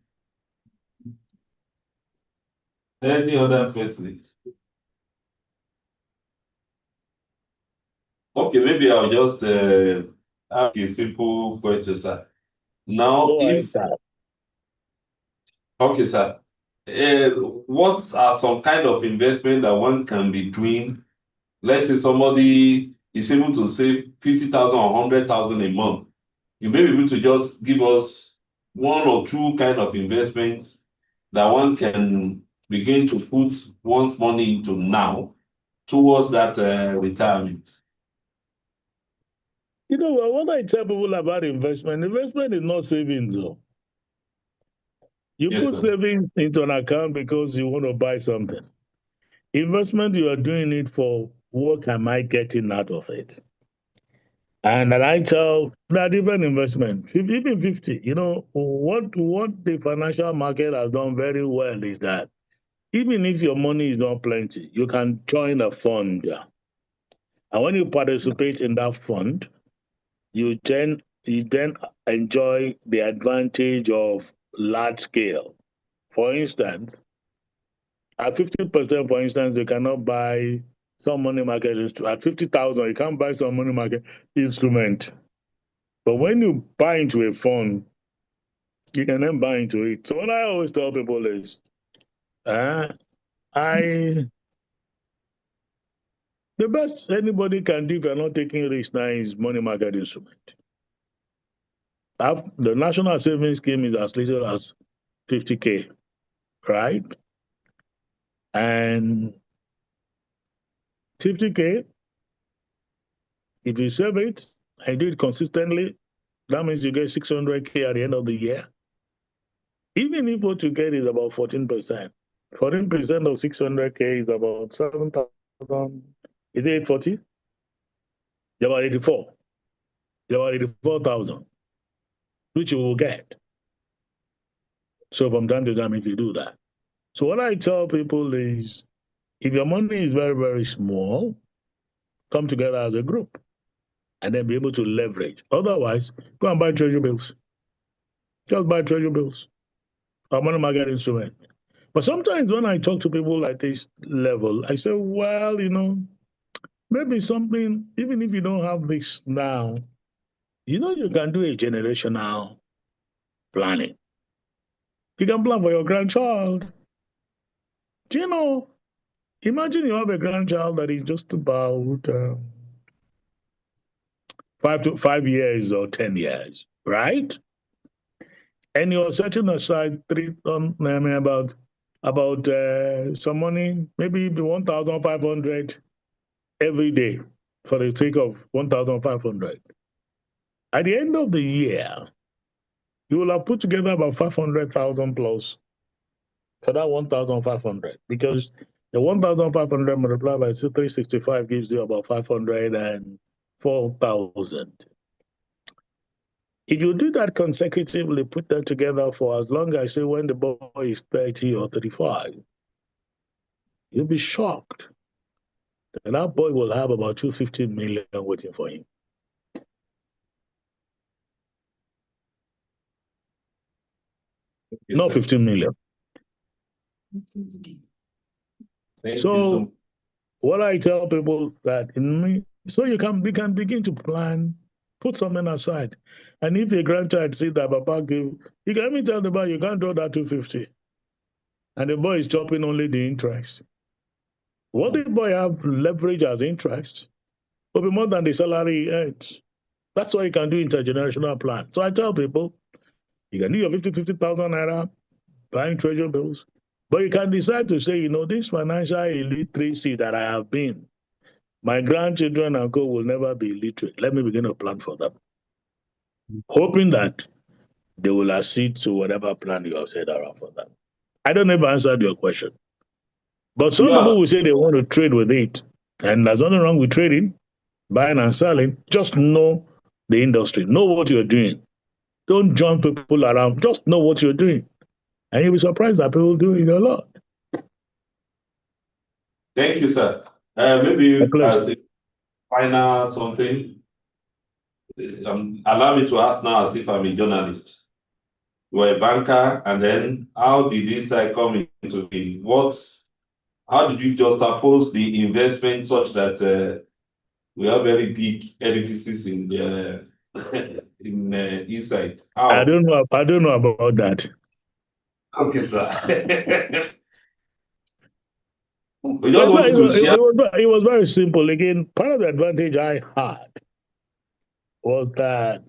Any other person? Okay, maybe I'll just ask a simple question, sir. Now, okay, sir. What are some kind of investment that one can be doing? Let's say somebody is able to save 50,000 or 100,000 a month. You may be able to just give us 1 or 2 kind of investments that one can begin to put one's money into now towards that retirement. What I tell people about investment is not savings. Though. You put savings into an account because you want to buy something. Investment, you are doing it for what am I getting out of it? And I tell that even investment, even 50, what the financial market has done very well is that even if your money is not plenty, you can join a fund. And when you participate in that fund, you then enjoy the advantage of large scale. For instance, at 50%, for instance, you cannot buy some money market instrument. At 50,000, you can't buy some money market instrument. But when you buy into a fund, you can then buy into it. So what I always tell people is, the best anybody can do if you're not taking risk now is money market instrument. the national savings scheme is as little as 50K, right? And 50K, if you save it and do it consistently, that means you get 600K at the end of the year. Even if what you get is about 14%, 14% of 600K is about 7,000. Is it 840? You're about 84. You're about 84,000, which you will get. So from time to time, if you do that. So what I tell people is, if your money is very, very small, come together as a group and then be able to leverage. Otherwise, go and buy treasury bills. Just buy treasury bills or money market instrument. But sometimes when I talk to people like this level, I say, well, maybe something, even if you don't have this now, you can do a generational planning. You can plan for your grandchild. Do you know? Imagine you have a grandchild that is just about 5 years or 10 years, right? And you're setting aside about some money, maybe 1,500 every day for the sake of 1,500. At the end of the year, you will have put together about 500,000 plus for that 1,500 because the 1,500 multiplied by 365 gives you about 504,000. If you do that consecutively, put them together for as long as, say, when the boy is 30 or 35, you'll be shocked that that boy will have about 250 million waiting for him. Not 15 million. So what I tell people that so we can begin to plan, put something aside. And if a grandchild see that Papa give, you can even tell the boy, you can't draw that 250. And the boy is chopping only the interest. What the boy have leverage as interest will be more than the salary he earns. That's why you can do intergenerational plan. So I tell people, you can do your 50,000 naira buying treasury bills, but you can decide to say, this financial illiteracy that I have been, my grandchildren and co will never be illiterate. Let me begin to plan for them, hoping that they will accede to whatever plan you have set around for them. I don't know if I answered your question, but some people will say they want to trade with it, and there's nothing wrong with trading, buying and selling. Just know the industry, know what you're doing. Don't jump people around. Just know what you're doing, and you'll be surprised that people do it a lot. Thank you, sir. Maybe as a final something, allow me to ask now as if I'm a journalist. You are a banker, and then how did this come into being? How did you just oppose the investment such that we have very big edifices in the east side? How? I don't know about that. Okay, sir. It was very simple. Again, part of the advantage I had was that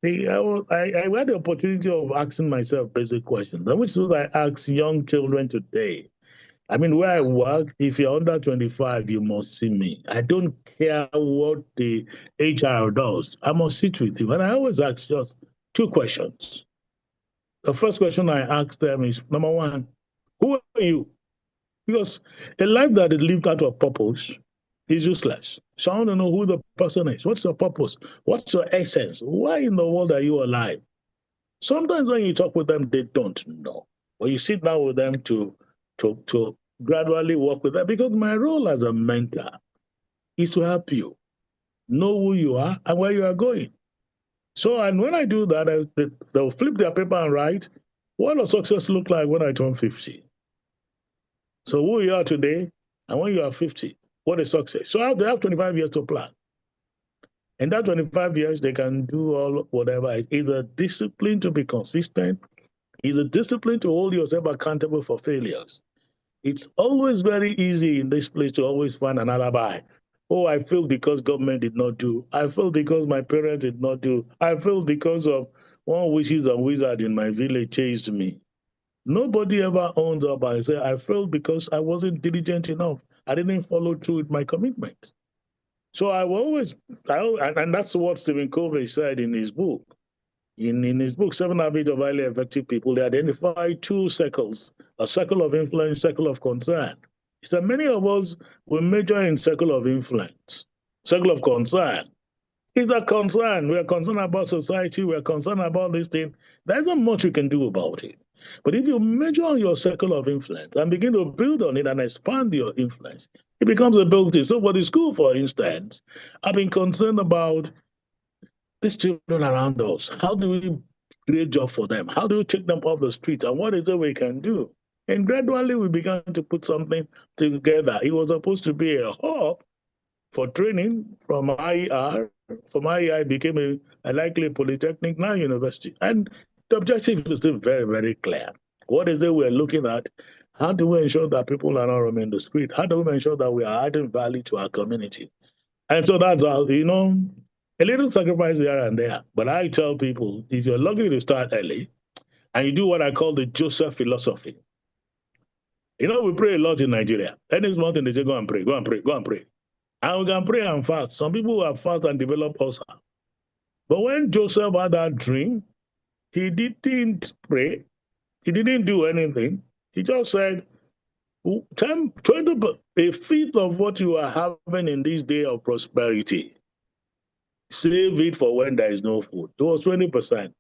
I had the opportunity of asking myself basic questions, which is I ask young children today. I mean, where I work, if you're under 25, you must see me. I don't care what the HR does. I must sit with you. And I always ask just two questions. The first question I ask them is, number one, who are you? Because a life that is lived out of purpose is useless. So I want to know who the person is. What's your purpose? What's your essence? Why in the world are you alive? Sometimes when you talk with them, they don't know. But you sit down with them to gradually work with them. Because my role as a mentor is to help you know who you are and where you are going. So, and when I do that, they'll flip their paper and write, what does success look like when I turn 50? So who you are today, and when you are 50, what is success? So they have 25 years to plan. In that 25 years, they can do whatever. It's either discipline to be consistent, it's a discipline to hold yourself accountable for failures. It's always very easy in this place to always find an alibi Oh, I failed because government did not do. I failed because my parents did not do. I failed because of one witches and wizard in my village chased me. Nobody ever owns up and say, I failed because I wasn't diligent enough. I didn't follow through with my commitment. So I will always, and that's what Stephen Covey said in his book. In his book, Seven Habits of Highly Effective People, they identify two circles, a circle of influence, circle of concern. He said many of us will major in circle of influence, circle of concern. It's a concern. We are concerned about society. We are concerned about this thing. There isn't much you can do about it. But if you measure on your circle of influence and begin to build on it and expand your influence, it becomes ability. So for the school, for instance, I've been concerned about these children around us. How do we create jobs for them? How do we take them off the streets? And what is it we can do? And gradually we began to put something together. It was supposed to be a hub for training from IER. From IER, became a likely polytechnic, now university. And the objective is still very, very clear. What is it we're looking at? How do we ensure that people are not roaming the street? How do we ensure that we are adding value to our community? And so that's how, a little sacrifice here and there. But I tell people, if you're lucky to start early and you do what I call the Joseph philosophy, we pray a lot in Nigeria. Any small thing, they say, go and pray, go and pray, go and pray. And we can pray and fast. Some people have fast and develop ulcer. But when Joseph had that dream, he didn't pray. He didn't do anything. He just said, 10, 20, a fifth of what you are having in this day of prosperity, save it for when there is no food. It was 20%.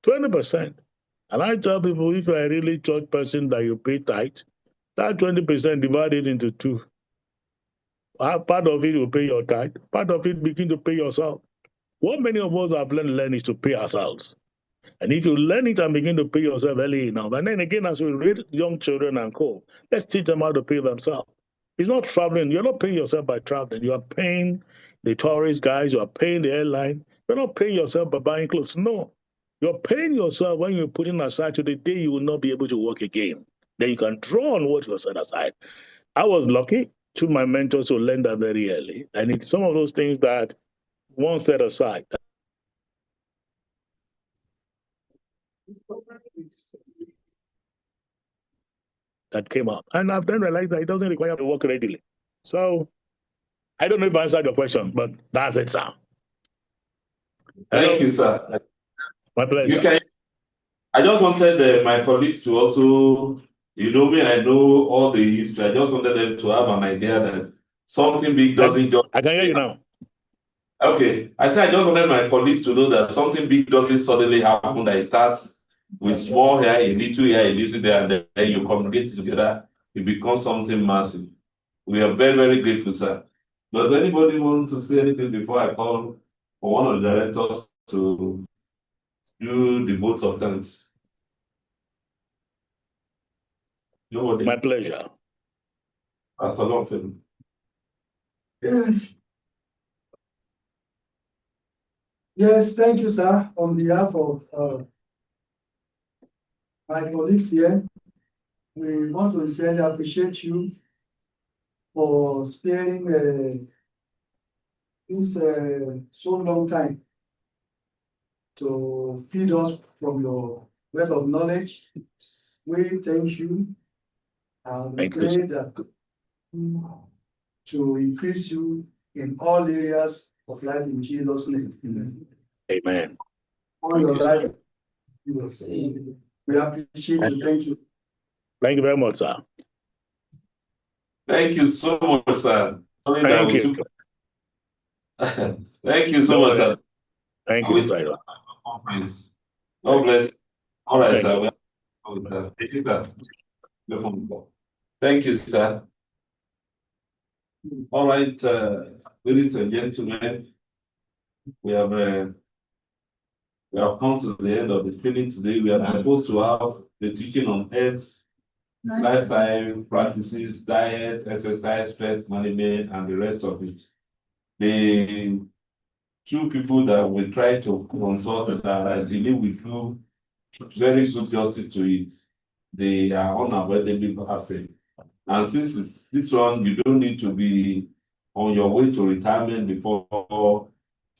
20%. And I tell people, if you're a really church person that you pay tithe, that 20% divide it into two. Part of it will pay your tithe. Part of it begin to pay yourself. What many of us have learned is to pay ourselves. And if you learn it and begin to pay yourself early enough, and then again, as we raise young children and co, let's teach them how to pay themselves. It's not traveling. You're not paying yourself by traveling. You are paying the tourist guys. You are paying the airline. You're not paying yourself by buying clothes. No. You're paying yourself when you're putting aside to the day you will not be able to work again. Then you can draw on what you set aside. I was lucky to my mentors who learned that very early. And it's some of those things that one set aside that came out. And I've then realized that it doesn't require to work readily. So I don't know if I answered your question, but that's it, sir. Thank you, sir. My pleasure. I just wanted my colleagues to also, me, I know all the history. I just wanted them to have an idea that something big doesn't just. I can hear you now. Okay. I said I just wanted my colleagues to know that something big doesn't suddenly happen, that it starts with small here, a little there, and then you congregate it together, it becomes something massive. We are very, very grateful, sir. Does anybody want to say anything before I call for one of the directors to do the votes of thanks? Nobody. My pleasure. That's a lot of them. Yes. Yes, thank you, sir. On behalf of my colleagues here, we want to sincerely appreciate you for sparing this so long time to feed us from your wealth of knowledge. We thank you and we pray that to increase you in all areas of life in Jesus' name. Amen. On your life, we appreciate you. Thank you. Thank you very much, sir. Thank you so much, sir. Thank you. Thank you so much, sir. Thank you, sir. God bless. All right, sir. Thank you, sir. Thank you, sir. All right, ladies and gentlemen, we have come to the end of the training today. We are supposed to have the teaching on health, lifestyle practices, diet, exercise, stress management, and the rest of it. The two people that we try to consult that I believe will do very good justice to it, they are unavoidably absent. And since it's this one, you don't need to be on your way to retirement before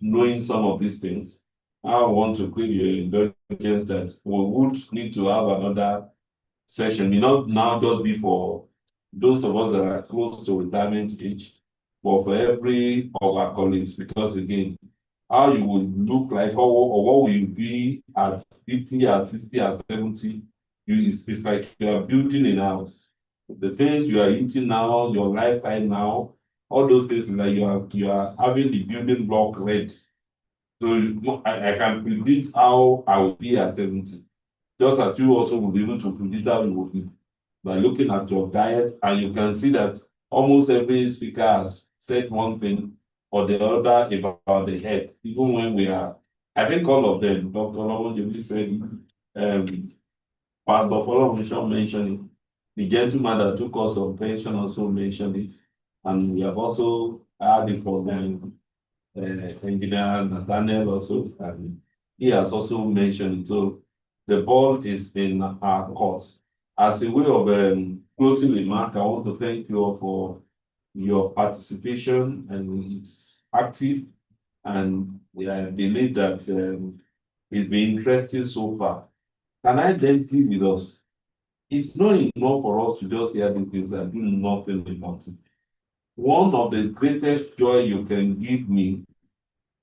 knowing some of these things, I want to crave your indulgence that we would need to have another session. May not now just be for those of us that are close to retirement age, but for every of our colleagues, because again, how you would look like or what will you be at 50 or 60 or 70, it's like you are building a house. The things you are eating now, your lifestyle now, all those things like you are having the building block ready. So I can predict how I will be at 70. Just as you also will be able to predict how you will be by looking at your diet, and you can see that almost every speaker has said one thing or the other about the head, even when we are, I think all of them, Dr. Laoye said it, part of all mentioned it, the gentleman that took us on pension also mentioned it, and we have also had it from engineer Nathaniel also, and he has also mentioned it. So the ball is in our court. As a way of closing the mark, I want to thank you all for your participation, and it's active, and I believe that it's been interesting so far. Can I then please with us? It's not enough for us to just hear the things and do nothing about it. One of the greatest joy you can give me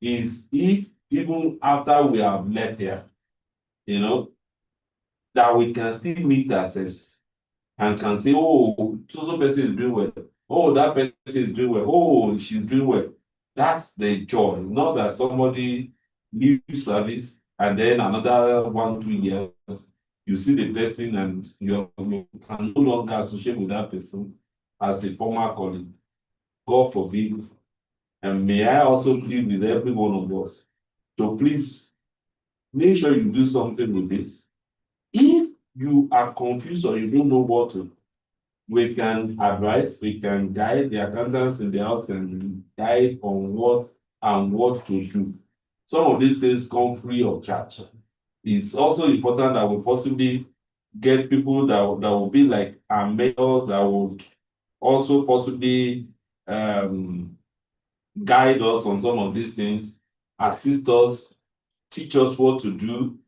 is if even after we have left here, you know, that we can still meet ourselves and can say, oh, so person is doing well. Oh, that person is doing well. Oh, she's doing well. That's the joy. Not that somebody leaves service and then another 1, 2 years, you see the person and you can no longer associate with that person as a former colleague. God forbid. And may I also plead with every one of us. So please make sure you do something with this. If you are confused or you don't know what to, we can advise, we can guide the accountants in the house and guide on what to do. Some of these things come free of charge. It's also important that we possibly get people that will be like our mentors that would also possibly guide us on some of these things, assist us, teach us what to do,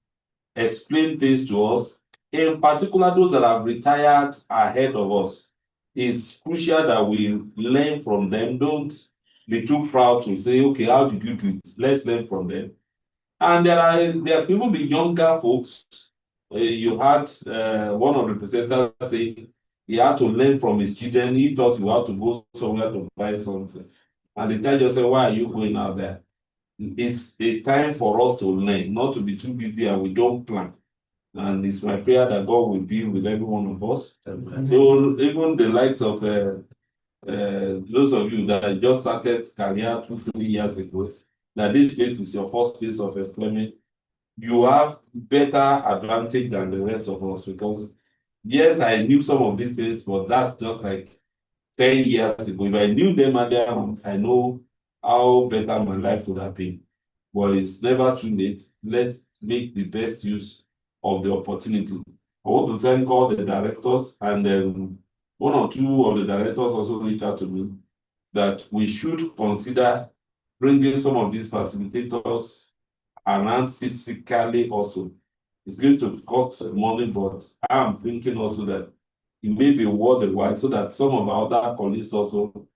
explain things to us. In particular, those that have retired ahead of us, it's crucial that we learn from them. Don't be too proud to say, okay, how did you do it? Let's learn from them. And there are even the younger folks. You had one of the presenters say he had to learn from his children. He thought he had to go somewhere to buy something. And the child just said, why are you going out there? It's a time for us to learn, not to be too busy and we don't plan. And it's my prayer that God will be with every one of us. So even the likes of those of you that just started career 2, 3 years ago, that this place is your first place of employment, you have better advantage than the rest of us, because yes, I knew some of these things, but that's just like 10 years ago. If I knew them earlier on, I know how better my life would have been. But it's never too late. Let's make the best use of the opportunity. I want to thank all the directors, and one or two of the directors also reached out to me that we should consider bringing some of these facilitators around physically also. It's going to cost money, but I'm thinking also that it may be worldwide so that some of our other colleagues also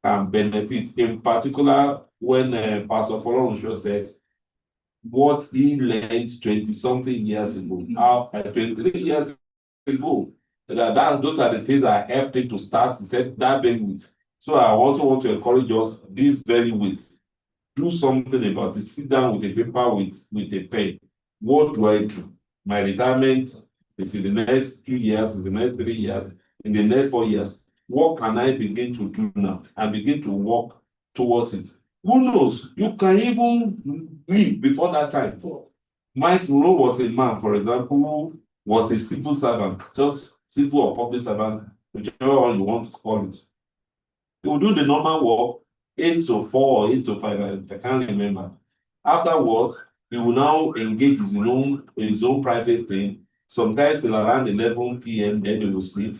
can benefit. In particular, when Pastor Folorunso said what he learned 20-something years ago, 23 years ago, those are the things that helped him to start. He said that very week. So I also want to encourage us this very week. Do something about it. Sit down with a paper, with a pen. What do I do? My retirement is in the next 2 years, in the next 3 years, in the next 4 years. What can I begin to do now? And begin to work towards it. Who knows? You can even leave before that time. Miles Monroe was a man, for example, who was a civil servant, just civil or public servant, whichever one you want to call it. He will do the normal work, 8 to 4 or 8 to 5, I can't remember. Afterwards, he will now engage his own private thing. Sometimes till around 11 p.m., then he will sleep,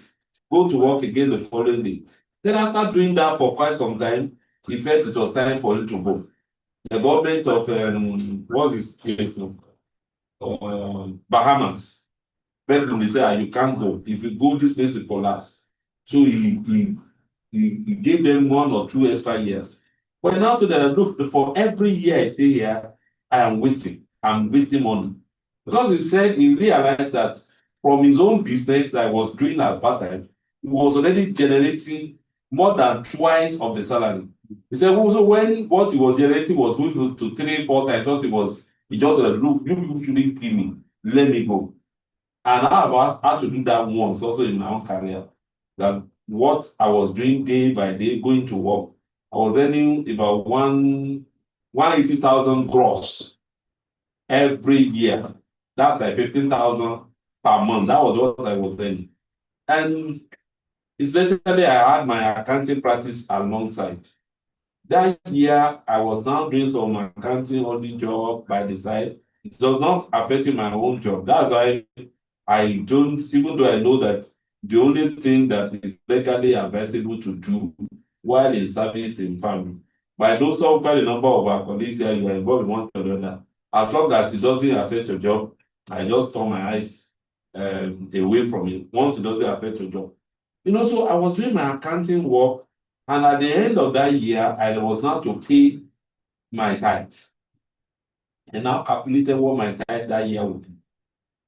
go to work again the following day. Then after doing that for quite some time, he felt it was time for him to go. The government of what's his place now? Bahamas. Bedroom, they say, you can't go. If you go, this place will collapse. So he gave them 1 or 2 extra years. But now to the look, for every year I stay here, I am wasting. I'm wasting money. Because he said he realized that from his own business that I was doing as part-time, he was already generating more than twice of the salary. He said, well, so when what he was generating was going to 3, 4 times what it was, he just said, look, you people shouldn't kill me. Let me go. And I have had to do that once also in my own career. That what I was doing day by day, going to work, I was earning about 180,000 gross every year. That's like 15,000 per month. That was what I was earning. And essentially, I had my accounting practice alongside. That year, I was now doing some accounting on the job by the side. It was not affecting my own job. That's why I don't, even though I know that the only thing that is legally advisable to do while in service in family, but I know some quite a number of our colleagues here, you are involved in one or the other. As long as it doesn't affect your job, I just turn my eyes away from it once it doesn't affect your job. So I was doing my accounting work, and at the end of that year, I was now to pay my tithe. And now calculated what my tithe that year would be.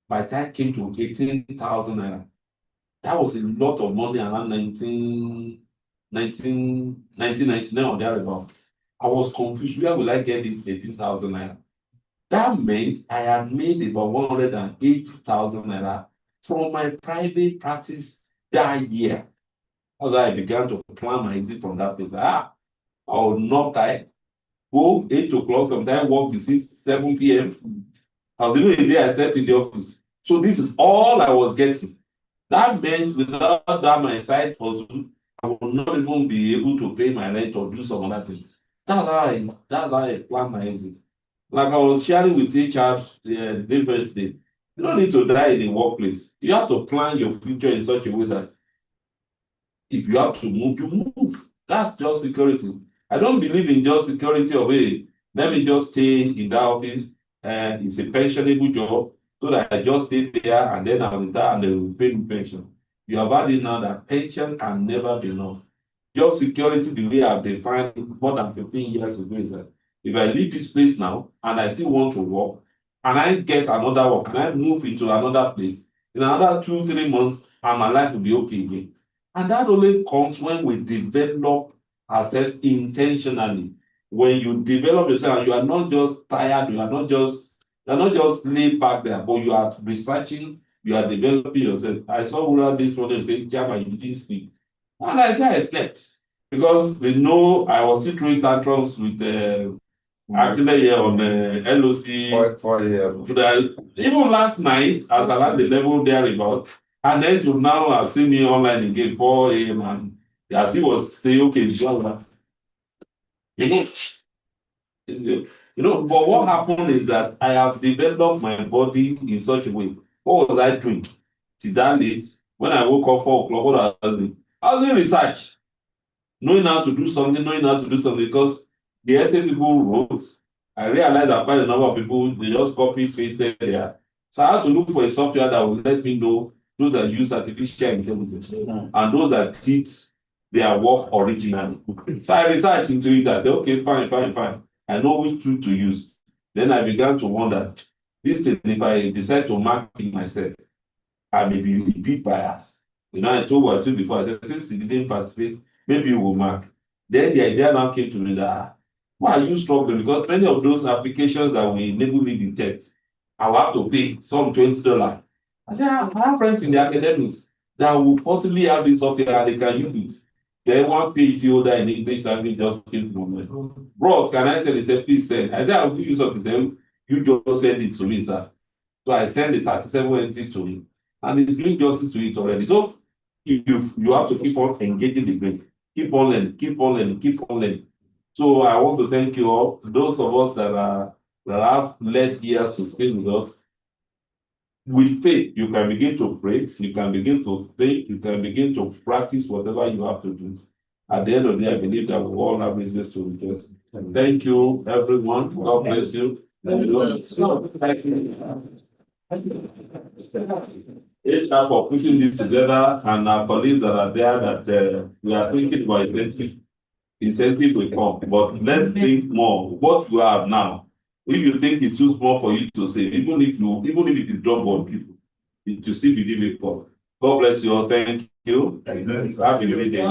My tithe came to 18,000 naira. That was a lot of money around 1999 or thereabout. I was confused. Where will I get this 18,000 naira? That meant I had made about 180,000 naira from my private practice that year. That's why I began to plan my exit from that place. I will not die. Go 8 o'clock, sometimes work to 6, 7 p.m. I was even a day I slept in the office. So this is all I was getting. That meant without that my side hustle, I will not even be able to pay my rent or do some other things. That's how I plan my exit. Like I was sharing with HR the first day. You don't need to die in the workplace. You have to plan your future in such a way that if you have to move, you move. That's just security. I don't believe in just security of let me just stay in that office and it's a pensionable job so that I just stay there and then I'll retire and they will pay me pension. You have had it now that pension can never be enough. Job security, the way I've defined more than 15 years ago, is that if I leave this place now and I still want to work and I get another work and I move into another place, in another 2, 3 months, and my life will be okay again. And that only comes when we develop ourselves intentionally. When you develop yourself and you are not just tired, you are not just laid back there, but you are researching, you are developing yourself. I saw one this one say, Jama, you didn't sleep. And I said I slept. Because we know I was still throwing tantrums with actually here on the LOC. Even last night, as I had the level there about, and then to now I've seen me online again 4 a.m. and as he was saying, okay, Jaiyeola. But what happened is that I have developed my body in such a way. What was I doing? Till that late, when I woke up 4 o'clock, what was I doing? I was doing research. Knowing how to do something, because the essay people wrote, I realized that quite a number of people, they just copy, pasted there. So I had to look for a software that would let me know those that use artificial intelligence and those that did their work originally. So I researched into it that, okay, fine. I know which tool to use. Then I began to wonder, this thing, if I decide to mark it myself, I may be a bit biased. I told Wasu before, I said, since he didn't participate, maybe he will mark. Then the idea now came to me that, why are you struggling? Because many of those applications that we enable me detect, I will have to pay some $20. I said, I have friends in the academics that will possibly have this software and they can use it. Then one PhD holder in English language just came to me. Bro, can I send it? He said, please send. I said, I'll give you something. Then you just send it to me, sir. So I send the 37 entries to him. And it's doing justice to it already. So you have to keep on engaging the brain. Keep on learning. So I want to thank you all. Those of us that have less years to stay with us. With faith, you can begin to pray, you can begin to think, you can begin to practice whatever you have to do. At the end of the day, I believe that we all have business to rejoice. Thank you, everyone. God bless you. HR for putting this together, and our colleagues that are there that we are thinking about incentive will come, but let's think more. What you have now, if you think it's too small for you to save, even if it is drop on people, it will still be difficult. God bless you all. Thank you. Have a great day.